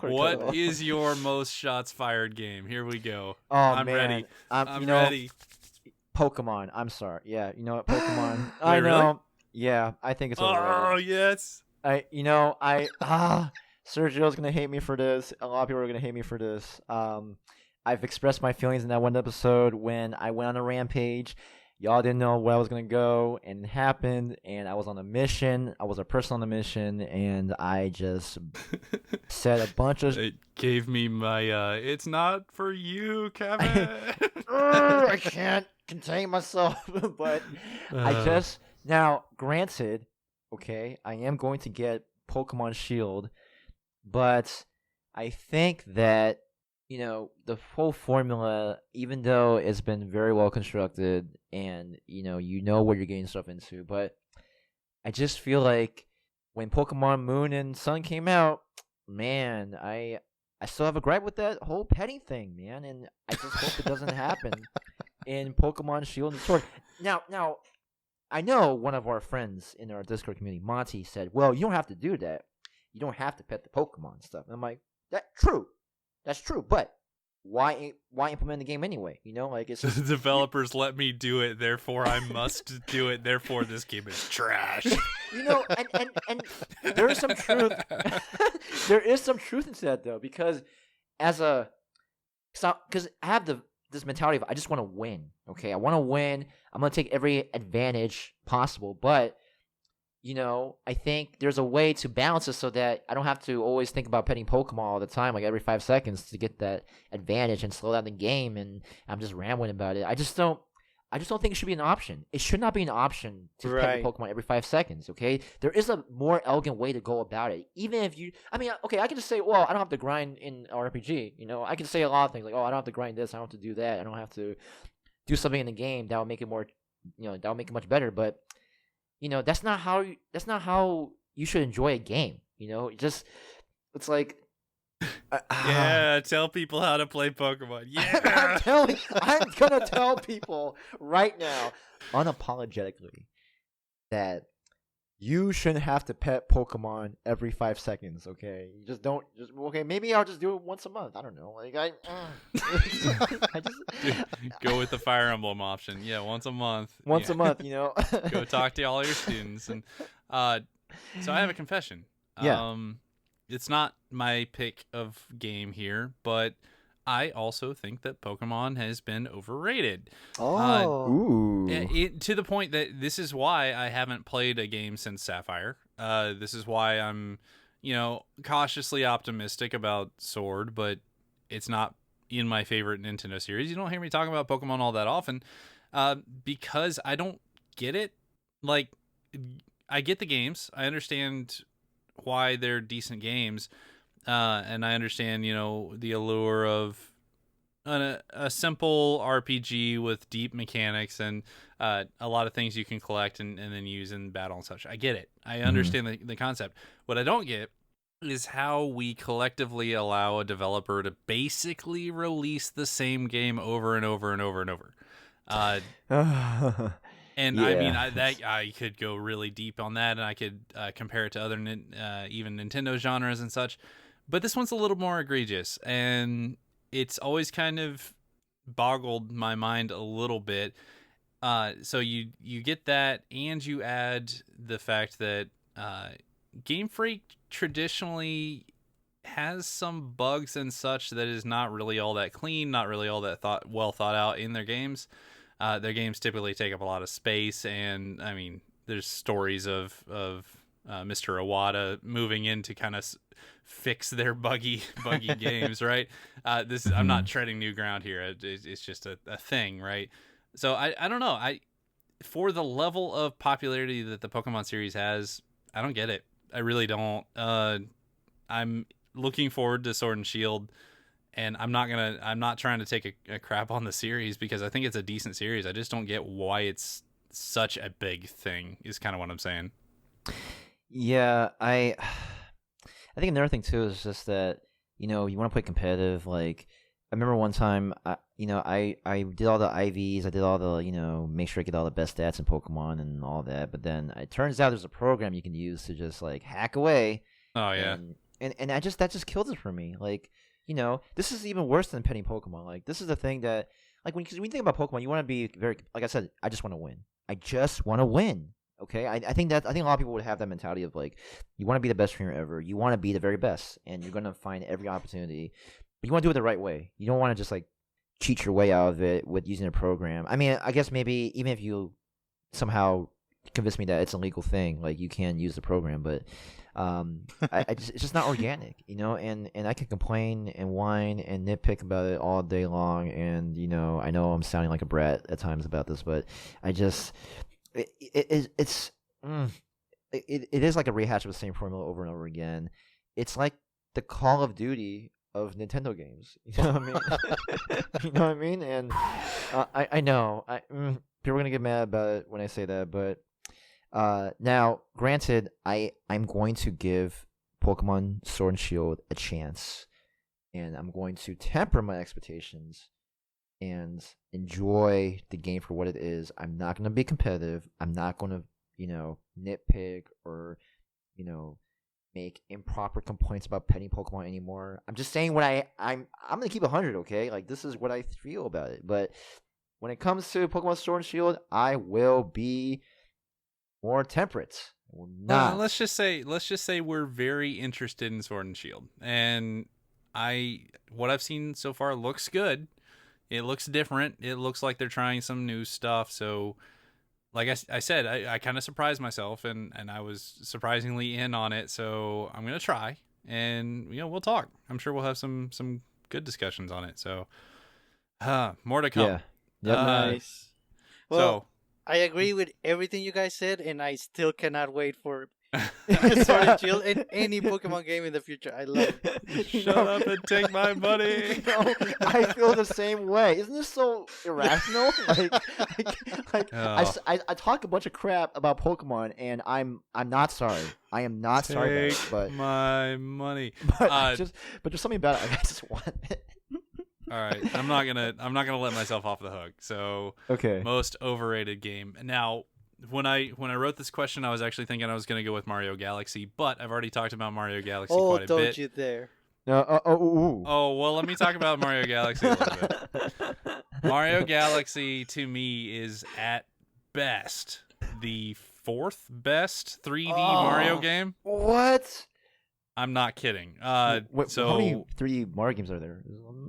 What is your most shots fired game? Here we go. Oh, I'm man. ready. I'm ready. Pokemon. I'm sorry. Yeah, you know what? Pokemon. Wait, I know. really? Yeah, I think it's overrated. Oh, yes. Sergio's gonna hate me for this. A lot of people are gonna hate me for this. I've expressed my feelings in that one episode when I went on a rampage. Y'all didn't know where I was going to go, and it happened, and I was on a mission. I was a person on a mission, and I just said a bunch of... It gave me my, it's not for you, Kevin. I can't contain myself, but I just... Now, granted, okay, I am going to get Pokemon Shield, but I think that, the whole formula, even though it's been very well constructed and, you know what you're getting stuff into, but I just feel like when Pokemon Moon and Sun came out, man, I still have a gripe with that whole petting thing, man, and I just hope it doesn't happen in Pokemon Shield and Sword. Now, I know one of our friends in our Discord community, Monty, said, well, you don't have to do that. You don't have to pet the Pokemon and stuff. And I'm like, that's true, but why implement the game anyway? It's just... The developers let me do it, therefore I must do it, therefore this game is trash. And there is some truth. There is some truth into that though, because I have this mentality of I just want to win. Okay, I want to win. I'm gonna take every advantage possible, but I think there's a way to balance it so that I don't have to always think about petting Pokemon all the time, like every 5 seconds, to get that advantage and slow down the game. And I'm just rambling about it. I just don't think it should be an option. It should not be an option to pet your Pokemon every 5 seconds. Okay, there is a more elegant way to go about it. Even if I can just say, well, I don't have to grind in RPG. I can say a lot of things like, oh, I don't have to grind this. I don't have to do that. I don't have to do something in the game that will make it more, that will make it much better. But that's not how you should enjoy a game. It's like, yeah, tell people how to play Pokemon. Yeah, I'm gonna tell people right now, unapologetically, that you shouldn't have to pet Pokemon every 5 seconds. Okay, you just don't. Okay, maybe I'll just do it once a month. I don't know. Like I just go with the Fire Emblem option. Yeah, once a month. Once a month, Go talk to all your students, and so I have a confession. Yeah. It's not my pick of game here, but I also think that Pokemon has been overrated. Ooh. To the point that this is why I haven't played a game since Sapphire. This is why I'm, cautiously optimistic about Sword, but it's not in my favorite Nintendo series. You don't hear me talking about Pokemon all that often, because I don't get it. Like, I get the games. I understand why they're decent games. And I understand, the allure of a simple RPG with deep mechanics and a lot of things you can collect and then use in battle and such. I get it. I understand the concept. What I don't get is how we collectively allow a developer to basically release the same game over and over and over and over. And yeah. I mean, I could go really deep on that, and I could compare it to other even Nintendo genres and such. But this one's a little more egregious, and it's always kind of boggled my mind a little bit. So you get that, and you add the fact that Game Freak traditionally has some bugs and such that is not really all that clean, not really all that well thought out in their games. Their games typically take up a lot of space, and I mean, there's stories of Mr. Iwata moving in to kind of fix their buggy games, right? I'm not treading new ground here. It's just a thing, right? So I don't know. For the level of popularity that the Pokemon series has, I don't get it. I really don't. I'm looking forward to Sword and Shield, and I'm not trying to take a crap on the series because I think it's a decent series. I just don't get why it's such a big thing is kind of what I'm saying. Yeah, I think another thing too is just that, you want to play competitive. Like, I remember one time, I did all the IVs, I did all the, make sure I get all the best stats in Pokemon and all that. But then it turns out there's a program you can use to just like hack away. Oh yeah. And that just kills it for me. Like, this is even worse than penny Pokemon. Like, this is the thing that, like, when you think about Pokemon, you want to be very, like I said, I just want to win. I just want to win. Okay, I think a lot of people would have that mentality of like, you want to be the best trainer ever, you want to be the very best, and you're gonna find every opportunity, but you want to do it the right way. You don't want to just like cheat your way out of it with using a program. I mean, I guess maybe even if you somehow convince me that it's a legal thing, like you can use the program, but it's just not organic, And I can complain and whine and nitpick about it all day long, and I know I'm sounding like a brat at times about this, but I just. It is like a rehash of the same formula over and over again. It's like the Call of Duty of Nintendo games. You know what I mean? You know what I mean? And I know people are gonna get mad about it when I say that, but now, granted, I'm going to give Pokemon Sword and Shield a chance, and I'm going to temper my expectations and enjoy the game for what it is. I'm not going to be competitive. I'm not going to, nitpick or, make improper complaints about penny Pokemon anymore. I'm just saying what I'm going to keep 100, okay? Like, this is what I feel about it. But when it comes to Pokemon Sword and Shield, I will be more temperate. I will not. Let's just say we're very interested in Sword and Shield. And what I've seen so far looks good. It looks different. It looks like they're trying some new stuff. So, like I said, I kind of surprised myself, and I was surprisingly in on it. So I'm gonna try, and we'll talk. I'm sure we'll have some good discussions on it. So, more to come. Yeah. Yep. Nice. Well, So I agree with everything you guys said, and I still cannot wait for Sword and Shield in any Pokemon game in the future. I love it. Shut up and take my money. I feel the same way. Isn't this so irrational? I talk a bunch of crap about Pokemon, and I'm not sorry. I am not sorry about it. But my money. But just something about it. I just want it. All right, I'm not gonna let myself off the hook. So, okay, most overrated game. Now, when I wrote this question, I was actually thinking I was gonna go with Mario Galaxy, but I've already talked about Mario Galaxy quite a bit. Oh, don't you dare! Oh, well, let me talk about Mario Galaxy a little bit. Mario Galaxy to me is at best the fourth best 3D Mario game. What? I'm not kidding. Wait, so how many 3D Mario games are there?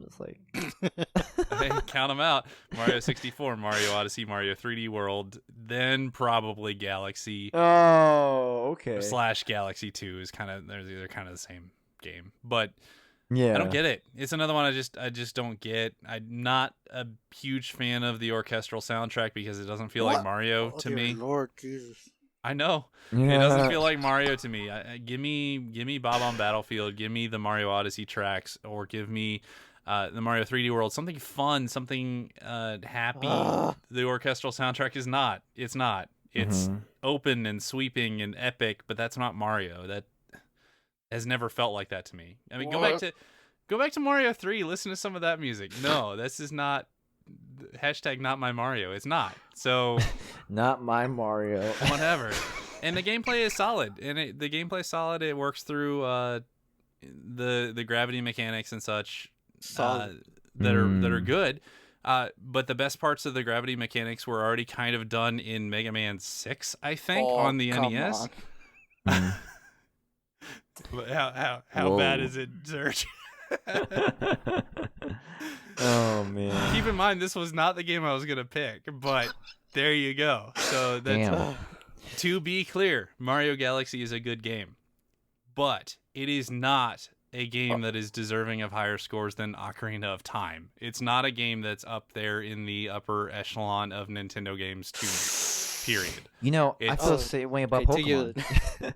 It's like hey, count them out: Mario 64, Mario Odyssey, Mario 3D World, then probably Galaxy. Oh, okay. / Galaxy 2 is they're kind of the same game, but yeah, I don't get it. It's another one I just don't get. I'm not a huge fan of the orchestral soundtrack because it doesn't feel like Mario to me. Lord Jesus. I know. Yeah. It doesn't feel like Mario to me. Give me Bob on Battlefield. Give me the Mario Odyssey tracks, or give me the Mario 3D World. Something fun, something happy. The orchestral soundtrack is not. It's not. It's open and sweeping and epic, but that's not Mario. That has never felt like that to me. I mean, go back to Mario 3. Listen to some of that music. No, this is not. # not my Mario. It's not. So not my Mario. Whatever. And the gameplay is solid. It works through the gravity mechanics and such that are good. But the best parts of the gravity mechanics were already kind of done in Mega Man 6, I think, on the NES. How bad is it, Serge? Oh man. Keep in mind, this was not the game I was gonna pick, but there you go. So that's Damn. to be clear, Mario Galaxy is a good game, but it is not a game that is deserving of higher scores than Ocarina of Time. It's not a game that's up there in the upper echelon of Nintendo games, period. You know, I It's- feel the same way about Okay, to you. Pokemon.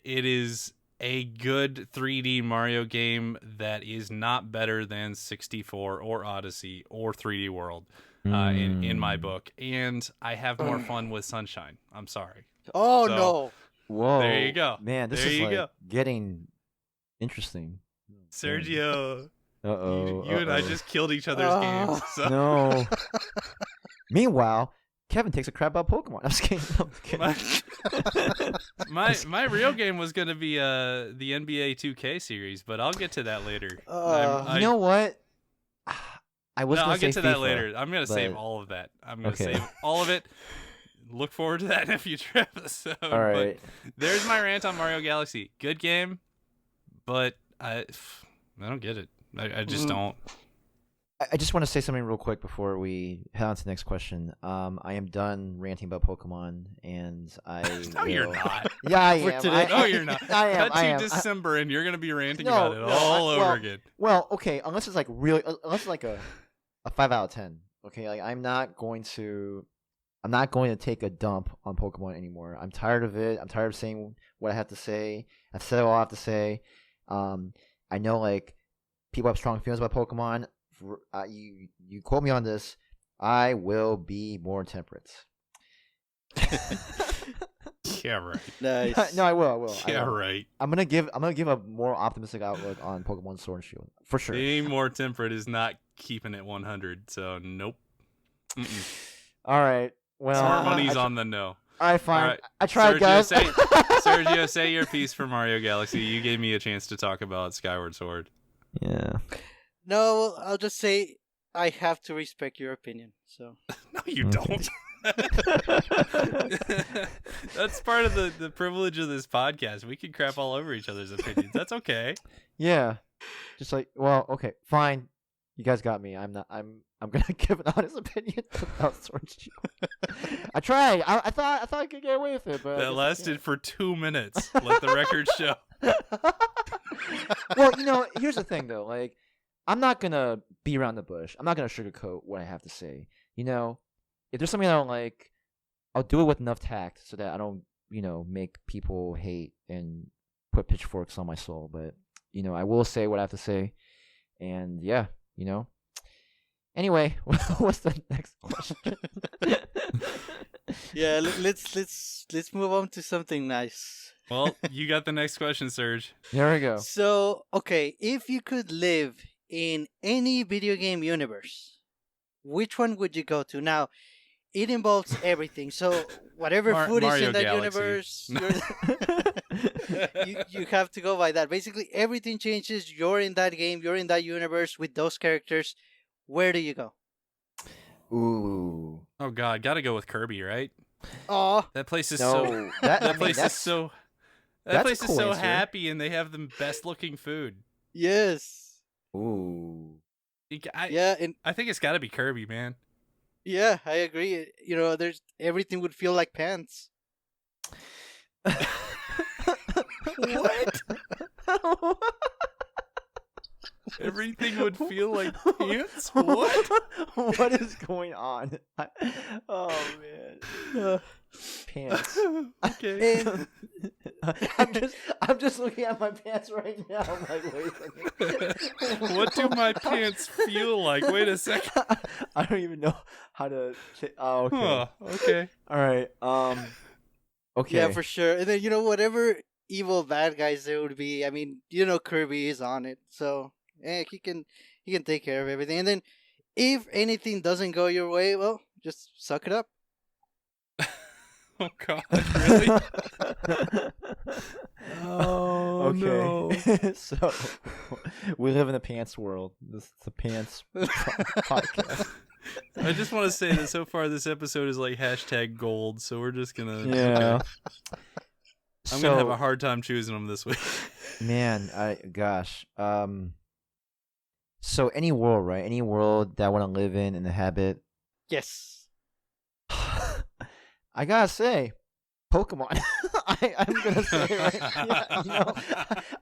It is a good 3D Mario game that is not better than 64 or Odyssey or 3D World in my book. And I have more fun with Sunshine. I'm sorry. Oh So- no! Whoa. There you go. Man, this There is you like go. getting interesting. Sergio, Uh-oh. you and I just killed each other's Oh. games. So. No. Meanwhile, Kevin takes a crap about Pokemon. I'm just kidding. I'm kidding. My real game was going to be the NBA 2K series, but I'll get to that later. You know what? I was gonna I'll say get to that FIFA, later. I'm going to save but- all of that. I'm going to Okay. save all of it. Look forward to that in a future episode. All right. But there's my rant on Mario Galaxy. Good game, but I don't get it. I just don't. I just want to say something real quick before we head on to the next question. I am done ranting about Pokemon, and I. No, you're will- not. Yeah, I For am. today. No, you're not. I am. Cut I to am. December, and you're going to be ranting No, about it no, all over well, again. Well, okay, unless it's like really, unless it's like a 5 out of 10. Okay, like I'm not going to take a dump on Pokemon anymore. I'm tired of it. I'm tired of saying what I have to say. I've said all I have to say. I know like people have strong feelings about Pokemon. You quote me on this. I will be more temperate. Yeah, right. Nice. No, I will. Yeah, right. I'm gonna give a more optimistic outlook on Pokemon Sword and Shield for sure. Being more temperate is not keeping it 100, so nope. Mm-mm. All right. Well, Smart money's I on the no. All right, fine. All right. I tried, Sergio, guys. Sergio, say your piece for Mario Galaxy. You gave me a chance to talk about Skyward Sword. Yeah. No, I'll just say I have to respect your opinion. So No, you Okay. don't. That's part of the privilege of this podcast. We can crap all over each other's opinions. That's okay. Yeah. Just like, well, okay, fine. You guys got me. I'm gonna give an honest opinion about Sword and Shield. I tried. I thought I could get away with it, but I That guess I lasted for 2 minutes. Let the record show. can't. Well, here's the thing though. Like, I'm not gonna be around the bush. I'm not gonna sugarcoat what I have to say. If there's something I don't like, I'll do it with enough tact so that I don't, make people hate and put pitchforks on my soul. But I will say what I have to say, and yeah, Anyway, what's the next question? yeah, let's move on to something nice. Well, you got the next question, Serge. There we go. So, okay, if you could live in any video game universe, which one would you go to? Now, it involves everything. So, whatever food is Mario in that Galaxy. universe, you have to go by that. Basically, everything changes. You're in that game. You're in that universe with those characters. Where do you go? Ooh. Oh God, gotta go with Kirby, right? Oh, That place is No, so. that That place is so. That that's place a is cool so answer. happy, and they have the best looking food. yes. Ooh. Yeah, and I think it's got to be Kirby, man. yeah, I agree. There's everything would feel like pants. What? Everything would feel like pants. What? What is going on? Oh man. Pants. Okay. And I'm just looking at my pants right now. I'm like, wait a second. What do my pants feel like? Wait a second. I don't even know how to. Oh, okay. Huh, okay. All right. Okay. yeah, for sure. And then whatever evil bad guys there would be. I mean, Kirby is on it, so he can take care of everything. And then if anything doesn't go your way, well, just suck it up. Oh God, really? Oh, okay. So we live in a pants world. This is a pants podcast. I just want to say that so far this episode is like #gold, so we're just gonna. Yeah. I'm gonna have a hard time choosing them this week. Man, gosh. So any world, right? Any world that I want to live in and inhabit. Yes. I gotta say, Pokemon. I'm gonna say right. Yeah,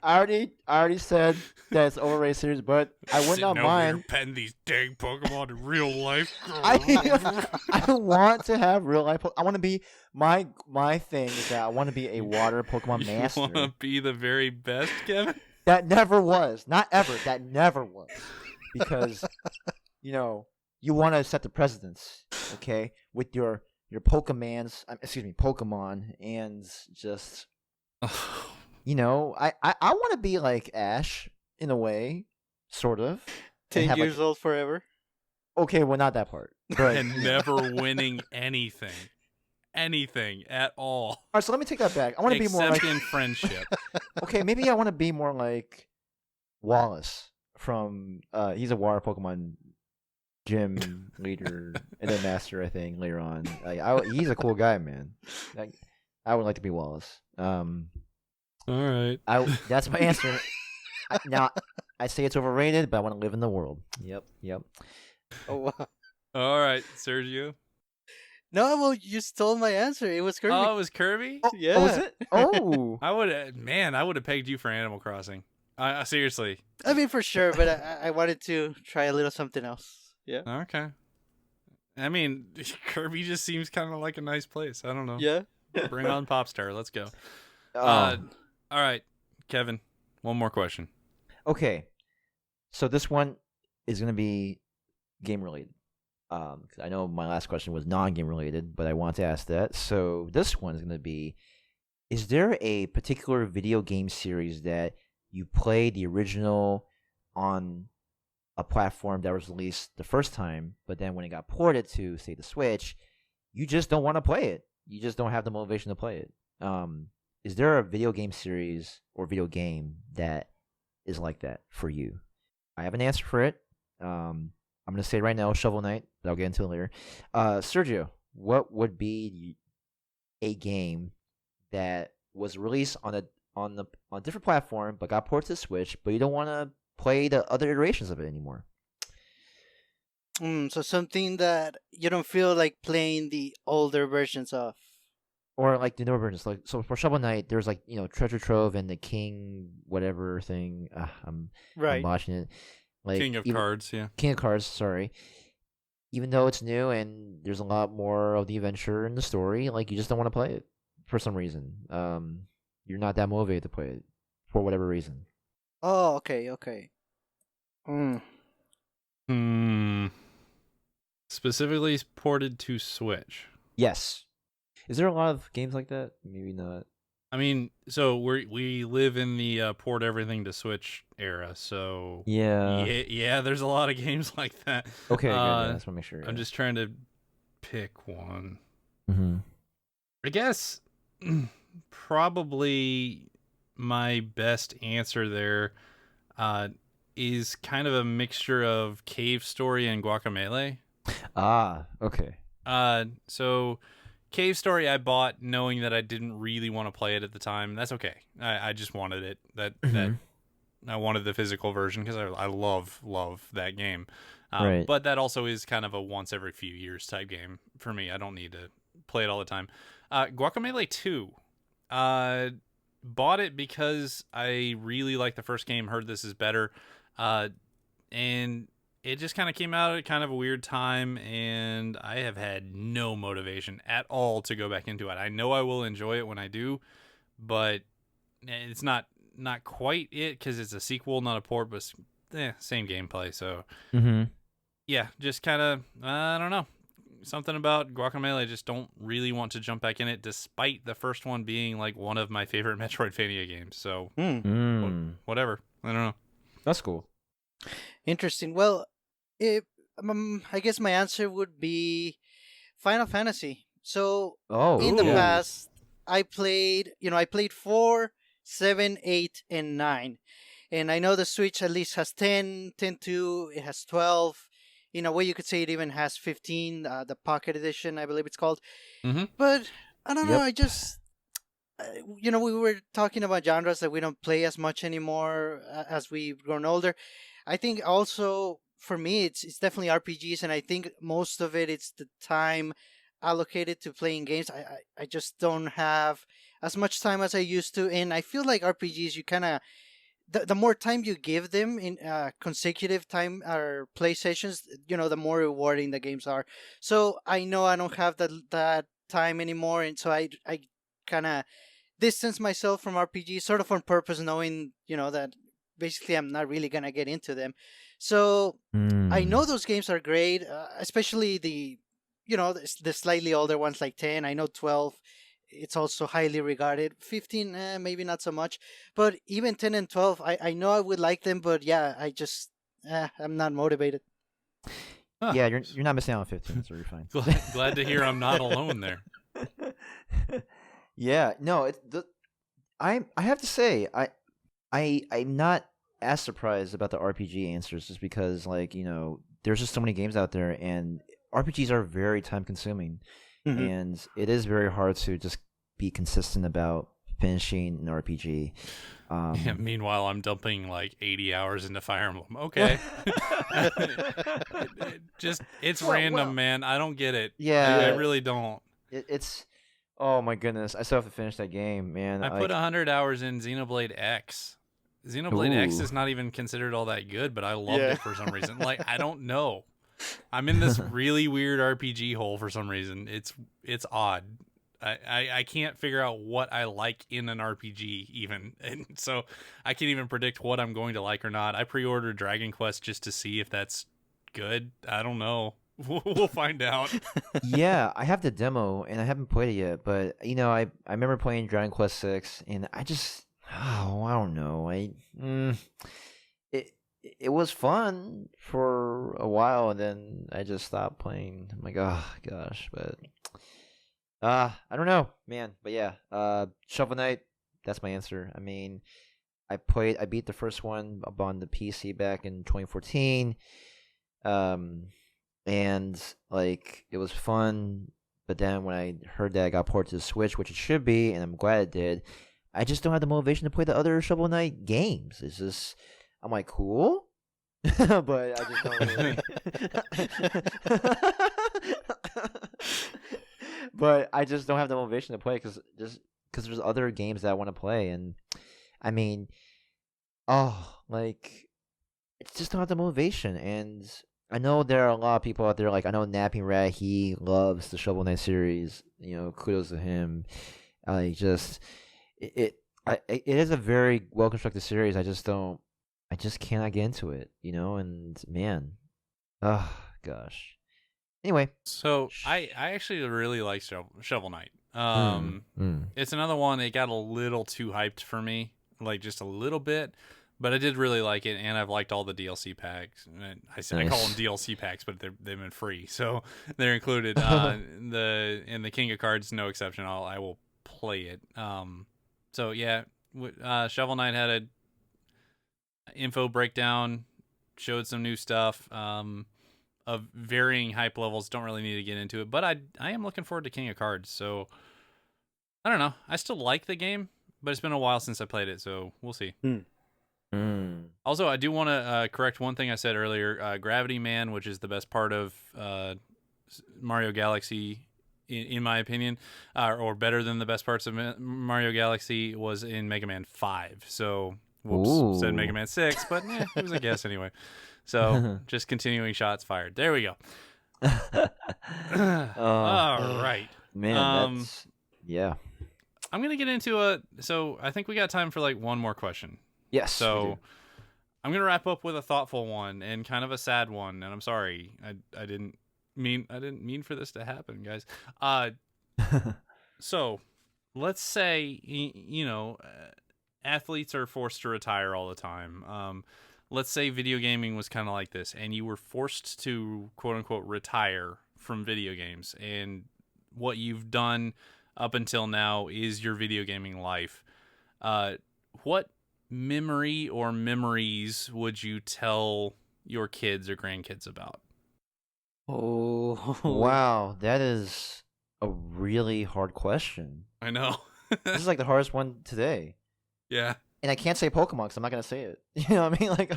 I already said that it's overrated series, but I would not mind petting these dang Pokemon in real life. I want to have real life. I want to be my thing is that I want to be a water Pokemon master. You want to be the very best, Kevin? That never was, not ever. That never was, because you want to set the precedence, okay, with your Pokemon, and just I want to be like Ash in a way, sort of. 10 years old forever. Okay, well, not that part, but and never winning anything at all. All right, so let me take that back. I want to be more like in friendship. Okay, maybe I want to be more like Wallace from. He's a water Pokemon gym leader and then master, I think, later on. He's a cool guy, man. I would like to be Wallace. All right. That's my answer. Now, I say it's overrated, but I want to live in the world. Yep. Oh, wow. All right, Sergio. No, well, you stole my answer. It was Kirby. Oh, it was Kirby? Yeah. Oh, was it? Oh. I would have pegged you for Animal Crossing. Seriously. I mean, for sure, but I wanted to try a little something else. Yeah. Okay. I mean, Kirby just seems kind of like a nice place. I don't know. Yeah. Bring on Popstar. Let's go. Oh. All right, Kevin. One more question. Okay. So this one is going to be game related. 'Cause I know my last question was non-game related, but I want to ask that. So this one is going to be: is there a particular video game series that you played the original on a platform that was released the first time, but then when it got ported to, say, the Switch, you just don't want to play it? You just don't have the motivation to play it. Is there a video game series or video game that is like that for you? I have an answer for it. I'm going to say right now, Shovel Knight, but I'll get into it later. Sergio, what would be a game that was released on a different platform but got ported to Switch, but you don't want to play the other iterations of it anymore? So something that you don't feel like playing the older versions of. Or like the newer versions. Like, so for Shovel Knight, there's like, Treasure Trove and the King whatever thing. I'm watching it. Like King of Cards, yeah. King of Cards, sorry. Even though it's new and there's a lot more of the adventure and the story, like, you just don't want to play it for some reason. You're not that motivated to play it for whatever reason. Oh, okay. Specifically ported to Switch. Yes. Is there a lot of games like that? Maybe not. I mean, so we live in the port everything to Switch era, so yeah, there's a lot of games like that. Okay, good. Yeah, that's what I make sure. I'm just trying to pick one. Mm-hmm. I guess probably my best answer there is kind of a mixture of Cave Story and Guacamelee. Ah, okay. So Cave Story I bought knowing that I didn't really want to play it at the time. That's okay. I just wanted it. That I wanted the physical version because I love that game. Right. But that also is kind of a once every few years type game for me. I don't need to play it all the time. Guacamelee 2. Bought it because I really liked the first game, heard this is better. And it just kind of came out at kind of a weird time, and I have had no motivation at all to go back into it. I know I will enjoy it when I do, but it's not quite it because it's a sequel, not a port, but same gameplay. So, yeah, just kind of, I don't know. Something about Guacamelee, I just don't really want to jump back in it, despite the first one being like one of my favorite Metroidvania games. So, whatever. I don't know. That's cool. Interesting. Well, I guess my answer would be Final Fantasy. So in the past, I played 4, 7, 8, and 9. And I know the Switch at least has 10, 10-2, it has 12. In a way, you could say it even has 15, the Pocket Edition, I believe it's called. Mm-hmm. But I don't know, I just we were talking about genres that we don't play as much anymore as we've grown older. I think also for me, it's definitely RPGs, and I think most of it's the time allocated to playing games. I just don't have as much time as I used to, and I feel like RPGs, you kind of the more time you give them in consecutive time or play sessions, the more rewarding the games are. So I know I don't have that time anymore, and so I kind of distance myself from RPGs sort of on purpose, knowing that basically I'm not really gonna get into them. So I know those games are great, especially the slightly older ones like 10. I know 12. It's also highly regarded. 15, maybe not so much, but even 10 and 12, I know I would like them, but yeah, I just I'm not motivated. Huh. Yeah, you're not missing out on 15, so you're fine. Glad to hear I'm not alone there. Yeah, no, I have to say I'm not as surprised about the RPG answers just because there's just so many games out there and RPGs are very time consuming and it is very hard to just be consistent about finishing an RPG. Meanwhile, I'm dumping like 80 hours into Fire Emblem. Okay. It's random, man. I don't get it. Yeah. I really don't. It's oh my goodness. I still have to finish that game, man. I put 100 hours in Xenoblade X. Xenoblade X is not even considered all that good, but I loved it for some reason. Like, I don't know. I'm in this really weird RPG hole for some reason. It's odd. I can't figure out what I like in an RPG even, and so I can't even predict what I'm going to like or not. I pre-ordered Dragon Quest just to see if that's good. I don't know. We'll find out. Yeah, I have the demo and I haven't played it yet, but I remember playing Dragon Quest 6 and I don't know. It was fun for a while and then I just stopped playing. I'm like, oh gosh, but I don't know, man. But yeah, Shovel Knight, that's my answer. I mean, I beat the first one up on the PC back in 2014. And like it was fun, but then when I heard that it got ported to the Switch, which it should be, and I'm glad it did, I just don't have the motivation to play the other Shovel Knight games. It's just I'm like cool, but I just don't really. But I just don't have the motivation to play because there's other games that I want to play, and I mean, like it's just don't have the motivation. And I know there are a lot of people out there, like I know Napping Rat, he loves the Shovel Knight series. Kudos to him. It is a very well constructed series. I just cannot get into it, and man, oh gosh. Anyway, so I actually really like Shovel Knight. It's another one that got a little too hyped for me, like just a little bit. But I did really like it, and I've liked all the DLC packs. I call them DLC packs, but they've been free, so they're included. The King of Cards, no exception. I will play it. So yeah, Shovel Knight had a info breakdown, showed some new stuff of varying hype levels. Don't really need to get into it, but I am looking forward to King of Cards. So I don't know. I still like the game, but it's been a while since I played it, so we'll see. Also, I do want to correct one thing I said earlier. Gravity Man, which is the best part of Mario Galaxy, in my opinion, or better than the best parts of Mario Galaxy, was in Mega Man 5. So, whoops, said Mega Man 6, but it was a guess anyway. So, just continuing shots fired. There we go. All right. Man, yeah. I'm going to get into so I think we got time for like one more question. Yes. So I'm gonna wrap up with a thoughtful one and kind of a sad one, and I'm sorry, I didn't mean for this to happen, guys. So let's say athletes are forced to retire all the time. Let's say video gaming was kind of like this, and you were forced to quote unquote retire from video games, and what you've done up until now is your video gaming life. What memory or memories would you tell your kids or grandkids about? Oh, wow, that is a really hard question. I know. This is like the hardest one today. Yeah. And I can't say Pokemon because I'm not gonna say it. You know what I mean? Like,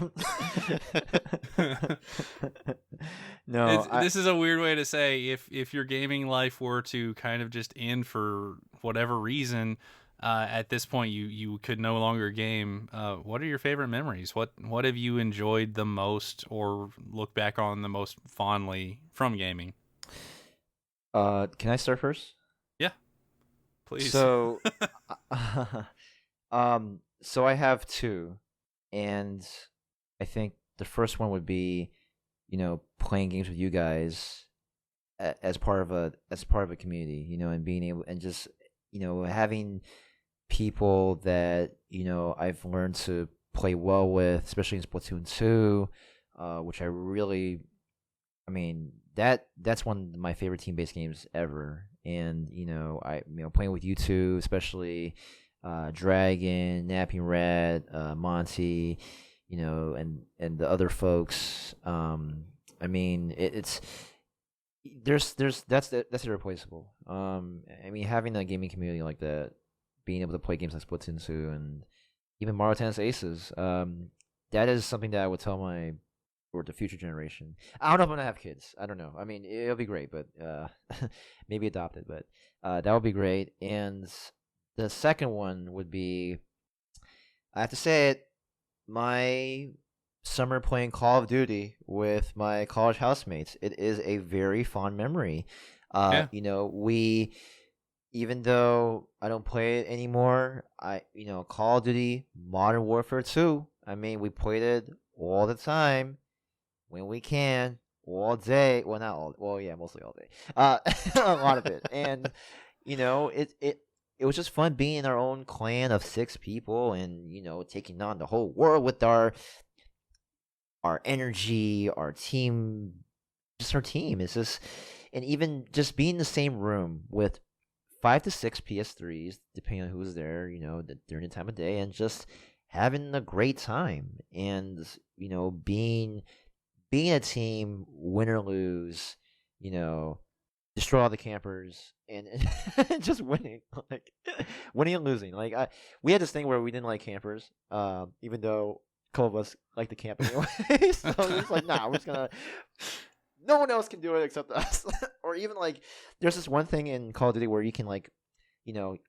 no, This is a weird way to say if your gaming life were to kind of just end for whatever reason, at this point you could no longer game. What are your favorite memories? What have you enjoyed the most or look back on the most fondly from gaming? Can I start first? Yeah, please. So, so I have two, and I think the first one would be, playing games with you guys as part of a community, and being able and just having people that I've learned to play well with, especially in Splatoon 2, which I mean that's one of my favorite team-based games ever, and playing with you two, especially Dragon, Napping Rat, Monty, and the other folks. I mean, it's that's irreplaceable. I mean, having a gaming community like that, being able to play games like Splatoon 2 and even Mario Tennis Aces, that is something that I would tell the future generation. I don't know if I'm gonna have kids. I don't know. I mean, it'll be great, but maybe adopted. But that would be great. And the second one would be, I have to say it, my summer playing Call of Duty with my college housemates. It is a very fond memory. Yeah. We, even though I don't play it anymore, Call of Duty Modern Warfare 2, I mean, we played it all the time when we can, all day. Well, not all. Well, yeah, mostly all day. A lot of it, and it was just fun being in our own clan of 6 people, and taking on the whole world with our energy, our team, just our team. It's just, and even just being in the same room with 5 to 6 PS3s, depending on who's there, during the time of day, and just having a great time, and being a team, win or lose, destroy all the campers, and just winning, like winning and losing. Like we had this thing where we didn't like campers, even though a couple of us like to camp anyway. So it's like, nah, we're just gonna. No one else can do it except us. Or even like, there's this one thing in Call of Duty where you can like,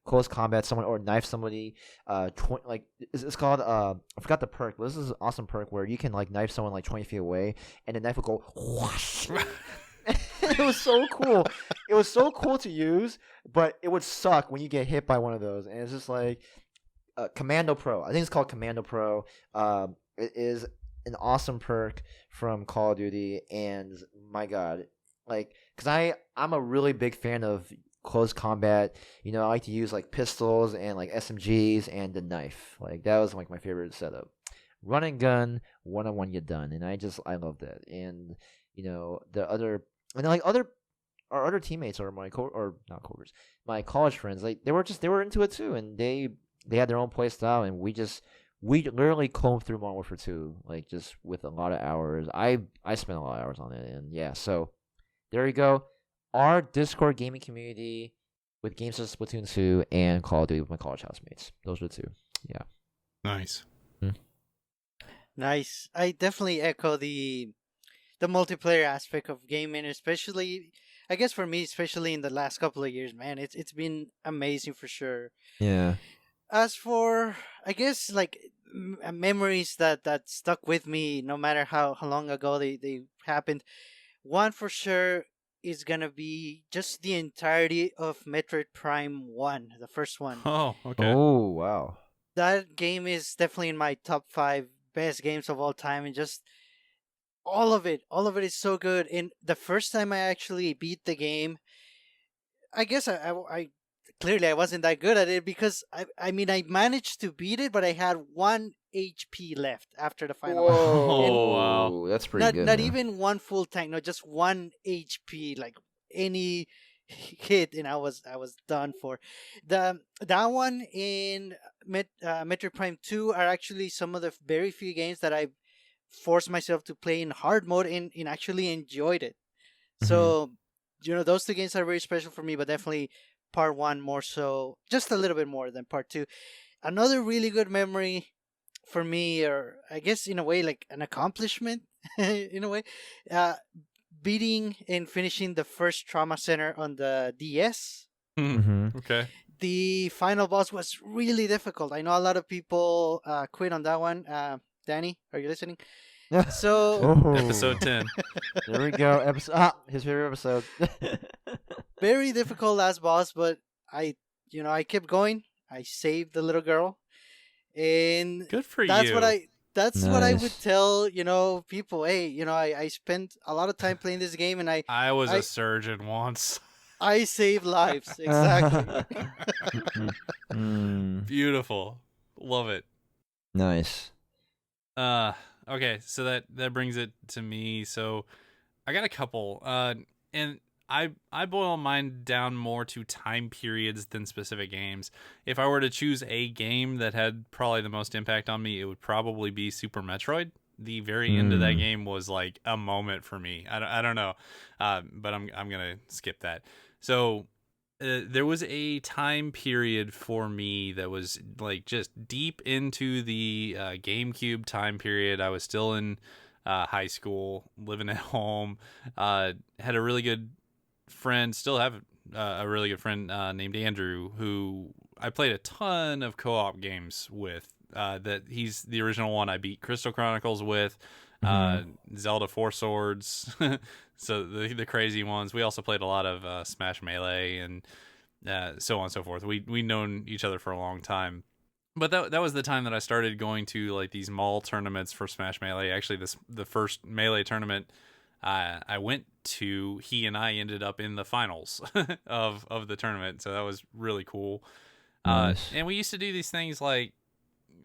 close combat someone or knife somebody. Like it's called I forgot the perk, but this is an awesome perk where you can like knife someone like 20 feet away, and the knife will go whoosh. It was so cool. It was so cool to use, but it would suck when you get hit by one of those. And it's just like Commando Pro. I think it's called Commando Pro. It is an awesome perk from Call of Duty, and my God, like, because I'm a really big fan of close combat. I like to use like pistols and like SMGs and the knife. Like that was like my favorite setup. Run and gun, 1-on-1, you're done, and I love that. And our other teammates or not coworkers, my college friends, like they were into it too, and they had their own play style, and we literally combed through Modern Warfare 2, like just with a lot of hours. I spent a lot of hours on it, and yeah, so there you go. Our Discord gaming community with games such as Splatoon 2 and Call of Duty with my college housemates. Those are the two. Yeah. Nice. Nice. I definitely echo the multiplayer aspect of gaming, especially I guess for me, especially in the last couple of years, man, it's been amazing for sure. Yeah. As for I guess like memories that stuck with me, no matter how long ago they happened, one for sure is gonna be just the entirety of Metroid Prime 1, the first one. Oh, okay. Oh, wow. That game is definitely in my top 5 best games of all time, and just all of it is so good. And the first time I actually beat the game, I guess I clearly I wasn't that good at it, because I mean I managed to beat it, but I had 1 HP left after the final. Whoa, Oh, wow. That's pretty good. Not man. even 1 full tank, no, just 1 HP, like any hit, and I was done for. That one in Metroid Prime 2 are actually some of the very few games that I forced myself to play in hard mode and actually enjoyed it. So those two games are very special for me, but definitely part one more so, just a little bit more than part two. Another really good memory for me, or I guess in a way like an accomplishment, in a way, uh, beating and finishing the first Trauma Center on the DS. Mm-hmm. Okay. The final boss was really difficult. I know a lot of people quit on that one. Danny, are you listening? So Oh. Episode 10. There we go. His favorite episode. very difficult last boss, but I kept going. I saved the little girl, and Good for that's you. what I would Nice. tell people. Hey, I spent a lot of time playing this game, and I was I a surgeon once. I save lives. Exactly. Mm, Beautiful. Love it. nice. Okay, so that brings it to me. So I got a couple. And I boil mine down more to time periods than specific games. If I were to choose a game that had probably the most impact on me, it would probably be Super Metroid. The very end of that game was like a moment for me. I don't know, but I'm gonna skip that. So there was a time period for me that was like just deep into the GameCube time period. I was still in high school, living at home. Had a really good friend, still have a really good friend named Andrew, who I played a ton of co-op games with. That he's the original one I beat Crystal Chronicles with, Zelda Four Swords, so the crazy ones. We also played a lot of Smash Melee and so on and so forth. We'd known each other for a long time. But that was the time that I started going to like these mall tournaments for Smash Melee. Actually, the first Melee tournament I went to, he and I ended up in the finals of the tournament. So that was really cool. Nice. And we used to do these things like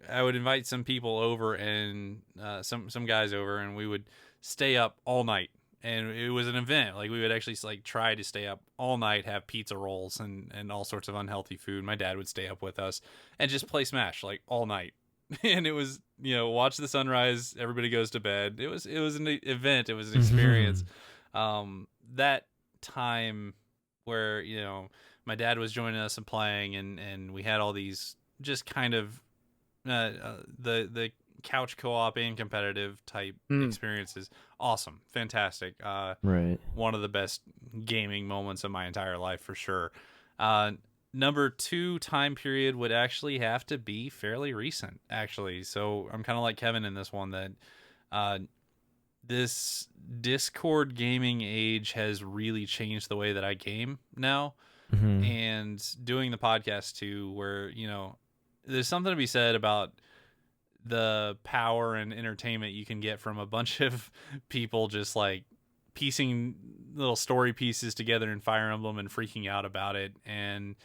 I would invite some people over and some guys over, and we would stay up all night. And it was an event. Like we would actually like try to stay up all night, have pizza rolls and all sorts of unhealthy food. My dad would stay up with us and just play Smash like all night. And it was, watch the sunrise. Everybody goes to bed. It was an event. It was an experience. That time where my dad was joining us and playing, and we had all these just kind of the couch co-op and competitive type experiences. Awesome, fantastic. Right. One of the best gaming moments of my entire life for sure. Number 2 time period would actually have to be fairly recent, actually. So I'm kind of like Kevin in this one, that this Discord gaming age has really changed the way that I game now. And doing the podcast too, where there's something to be said about the power and entertainment you can get from a bunch of people just like piecing little story pieces together in Fire Emblem and freaking out about it, and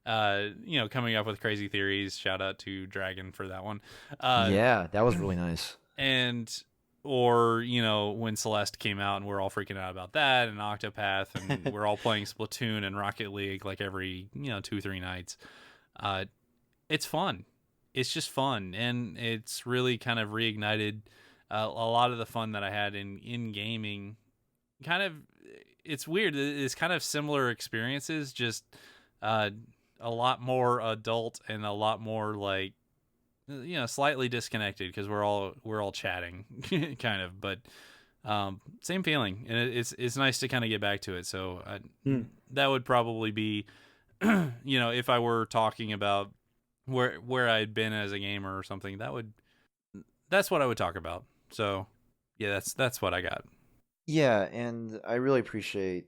coming up with crazy theories. Shout out to Dragon for that one. Yeah, that was really nice. Or when Celeste came out and we're all freaking out about that, and Octopath, and we're all playing Splatoon and Rocket League like every 2-3 nights. It's fun. It's just fun, and it's really kind of reignited a lot of the fun that I had in gaming. Kind of, it's weird. It's kind of similar experiences, just a lot more adult and a lot more like slightly disconnected, because we're all chatting, kind of. But same feeling, and it's nice to kind of get back to it. So that would probably be, if I were talking about where I'd been as a gamer or something, that's what I would talk about. So yeah, that's what I got. Yeah, and I really appreciate,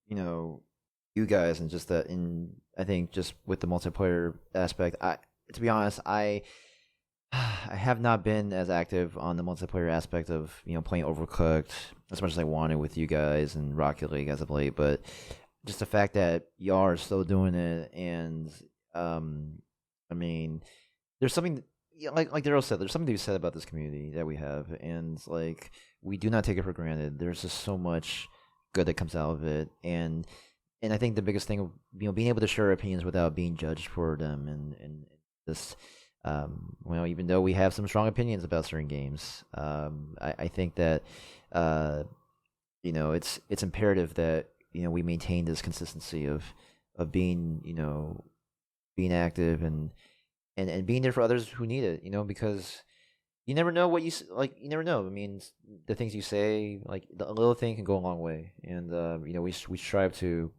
you guys, and just that I think just with the multiplayer aspect, to be honest, I have not been as active on the multiplayer aspect of, playing Overcooked as much as I wanted with you guys and Rocket League as of late, but just the fact that y'all are still doing it, and I mean, there's something like Daryl said, there's something to be said about this community that we have, and like we do not take it for granted. There's just so much good that comes out of it, and I think the biggest thing, being able to share our opinions without being judged for them, and this, even though we have some strong opinions about certain games, I think that it's imperative that we maintain this consistency of being being active and being there for others who need it. Because you never know what like. You never know. I mean, the things you say, like the little thing, can go a long way. And we strive to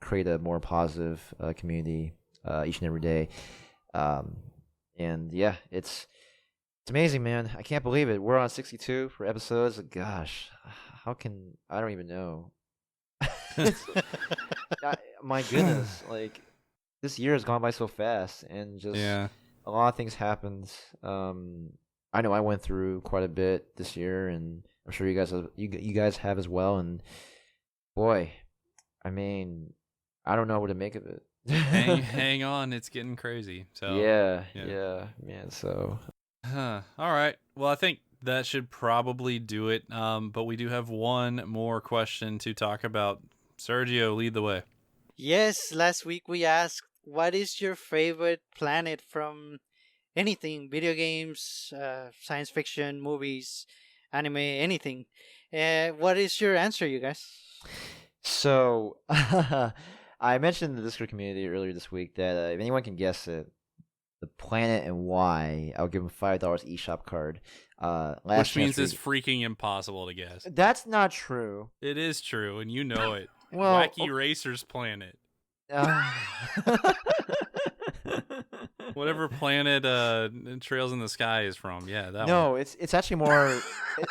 create a more positive community each and every day. And yeah, it's amazing, man. I can't believe it. We're on 62 for episodes. Gosh, I don't even know. It's, my goodness, like this year has gone by so fast, and just a lot of things happened. I know I went through quite a bit this year, and I'm sure you guys have as well. And boy, I mean, I don't know what to make of it. hang on, it's getting crazy. So yeah, man. So, all right. Well, I think that should probably do it. But we do have one more question to talk about. Sergio, lead the way. Yes, last week we asked, what is your favorite planet from anything? Video games, science fiction, movies, anime, anything. What is your answer, you guys? So, I mentioned in the Discord community earlier this week that if anyone can guess it, the planet and why, I'll give them $5 eShop card. Which means it's freaking impossible to guess. That's not true. It is true, and you know it. Well, Wacky Racer's planet. Whatever planet Trails in the Sky is from. Yeah, that no, one. it's actually more.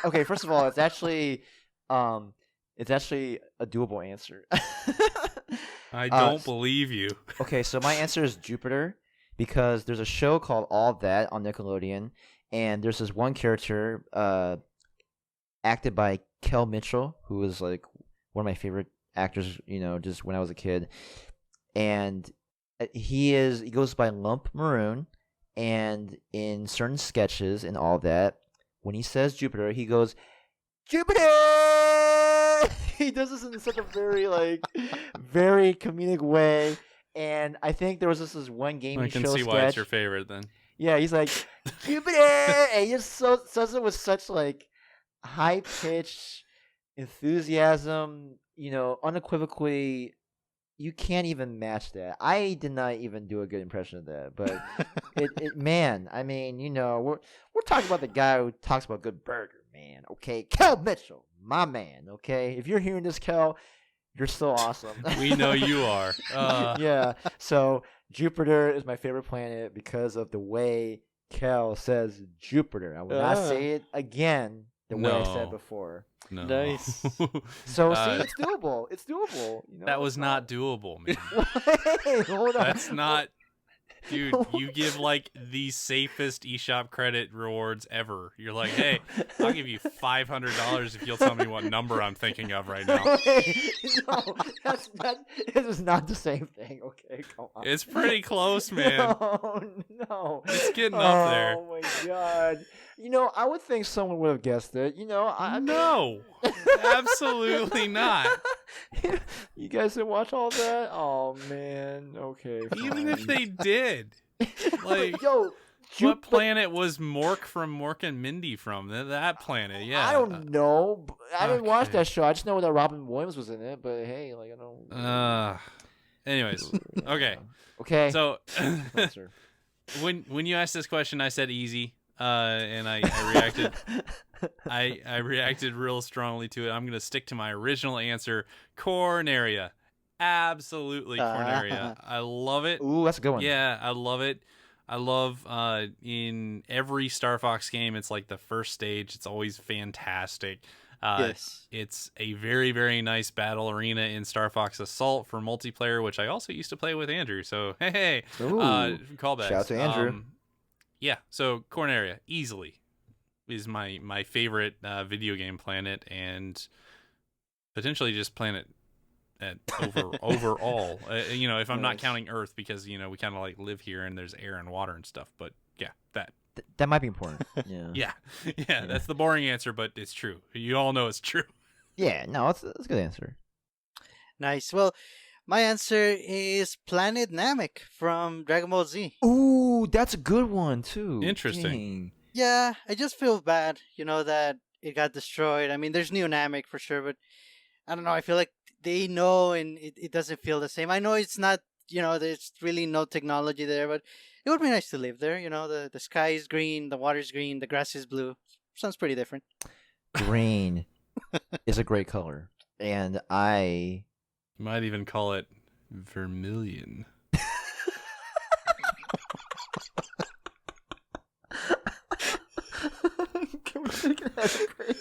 Okay, first of all, it's actually a doable answer. I don't believe you. Okay, so my answer is Jupiter, because there's a show called All That on Nickelodeon, and there's this one character acted by Kel Mitchell, who was like one of my favorite actors, just when I was a kid. And he goes by Lump Maroon, and in certain sketches and All That, when he says Jupiter, he goes, Jupiter! He does this in such a very very comedic way. And I think there was this one gaming show sketch. I can see why it's your favorite then. Yeah, he's like, Jupiter! And he just says it with such high pitched enthusiasm, unequivocally. You can't even match that. I did not even do a good impression of that, but man, I mean, we're talking about the guy who talks about good burger, man. Okay, Kel Mitchell, my man. Okay, if you're hearing this, Kel, you're so awesome. We know you are. Yeah. So Jupiter is my favorite planet because of the way Kel says Jupiter. I will not say it again the way I said before. No. Nice. So see, it's doable. It's doable. That was not doable, man. Wait, hold on. That's not, dude. You give the safest eShop credit rewards ever. You're like, hey, I'll give you $500 if you'll tell me what number I'm thinking of right now. Wait, no, it is not the same thing. Okay, come on. It's pretty close, man. No. It's getting up there. Oh my god. I would think someone would have guessed it. No, absolutely not. You guys didn't watch All That? Oh man. Okay. Even if they did, yo, what planet was Mork from Mork and Mindy from? That planet, yeah. I don't know. I didn't watch that show. I just know that Robin Williams was in it. But hey, I don't. Anyways, okay. Okay. So, when you asked this question, I said easy. And I reacted. I reacted real strongly to it. I'm gonna stick to my original answer. Corneria, absolutely Corneria. I love it. Ooh, that's a good one. Yeah, I love it. I love in every Star Fox game, it's like the first stage. It's always fantastic. Yes. It's a very, very nice battle arena in Star Fox Assault for multiplayer, which I also used to play with Andrew. So hey, callbacks. Shout out to Andrew. Yeah, so Corneria easily is my favorite video game planet, and potentially just planet overall. If I'm not counting Earth, because we kind of live here and there's air and water and stuff. But yeah, that might be important. Yeah. yeah. That's the boring answer, but it's true. You all know it's true. Yeah, no, that's a good answer. Nice. Well, my answer is Planet Namek from Dragon Ball Z. Ooh, that's a good one too. Interesting. Dang. Yeah, I just feel bad, that it got destroyed. I mean, there's new Namek for sure, but I don't know. I feel like they know, and it doesn't feel the same. I know it's not, there's really no technology there, but it would be nice to live there. The sky is green, the water's green, the grass is blue. Sounds pretty different. Green is a great color, and I might even call it vermilion. Can we take a break?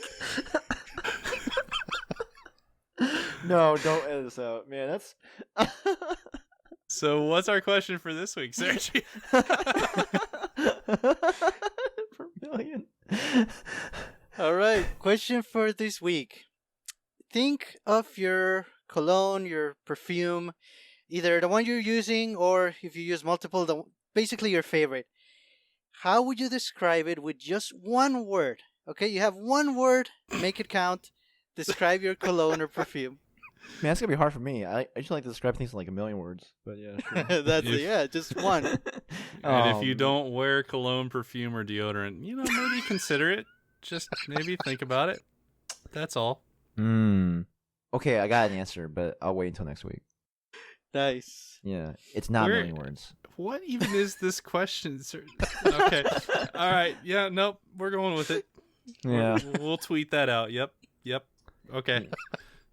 No, don't edit this out, man. That's. So, what's our question for this week, Sergi? Vermilion. All right, question for this week. Think of your cologne, your perfume, either the one you're using or if you use multiple, basically your favorite. How would you describe it with just one word? Okay, you have one word, make it count. Describe your cologne or perfume. Man, that's gonna be hard for me. I usually like to describe things in like a million words, but yeah, sure. Just one. And if you don't wear cologne, perfume, or deodorant, maybe consider it. Just maybe think about it. That's all. Okay, I got an answer, but I'll wait until next week. Nice. Yeah, it's not a million words. What even is this question, sir? Okay. All right. Yeah, nope. We're going with it. Yeah. We'll tweet that out. Yep. Okay.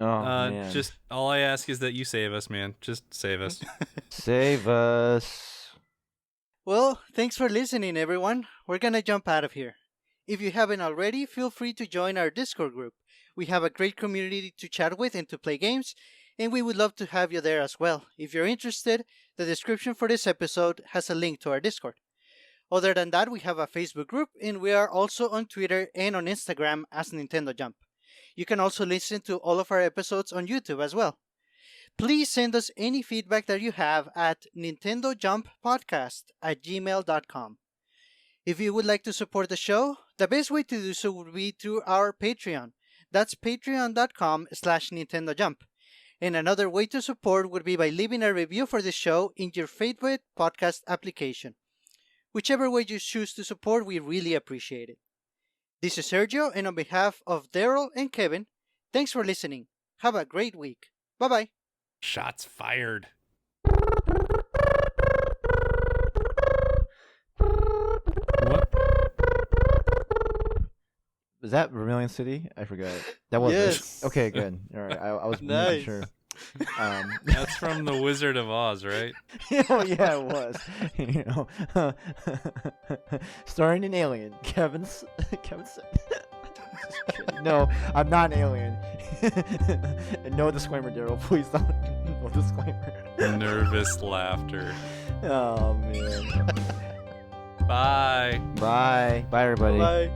Man. Just all I ask is that you save us, man. Just save us. Save us. Well, thanks for listening, everyone. We're gonna jump out of here. If you haven't already, feel free to join our Discord group. We have a great community to chat with and to play games, and we would love to have you there as well. If you're interested, the description for this episode has a link to our Discord. Other than that, we have a Facebook group, and we are also on Twitter and on Instagram as Nintendo Jump. You can also listen to all of our episodes on YouTube as well. Please send us any feedback that you have at NintendoJumpPodcast@gmail.com. If you would like to support the show, the best way to do so would be through our Patreon. That's patreon.com/NintendoJump. And another way to support would be by leaving a review for the show in your favorite podcast application. Whichever way you choose to support, we really appreciate it. This is Sergio, and on behalf of Daryl and Kevin, thanks for listening. Have a great week. Bye-bye. Shots fired. What? Was that Vermilion City? I forgot. That was Yes. it. Okay, good. All right, I was Nice. sure. That's from The Wizard of Oz, right? Oh yeah, it was. Starring an alien, Kevin said. No, I'm not an alien. And no disclaimer, Daryl. Please don't. No disclaimer. Nervous laughter. Oh man. Bye. Bye, everybody. Bye.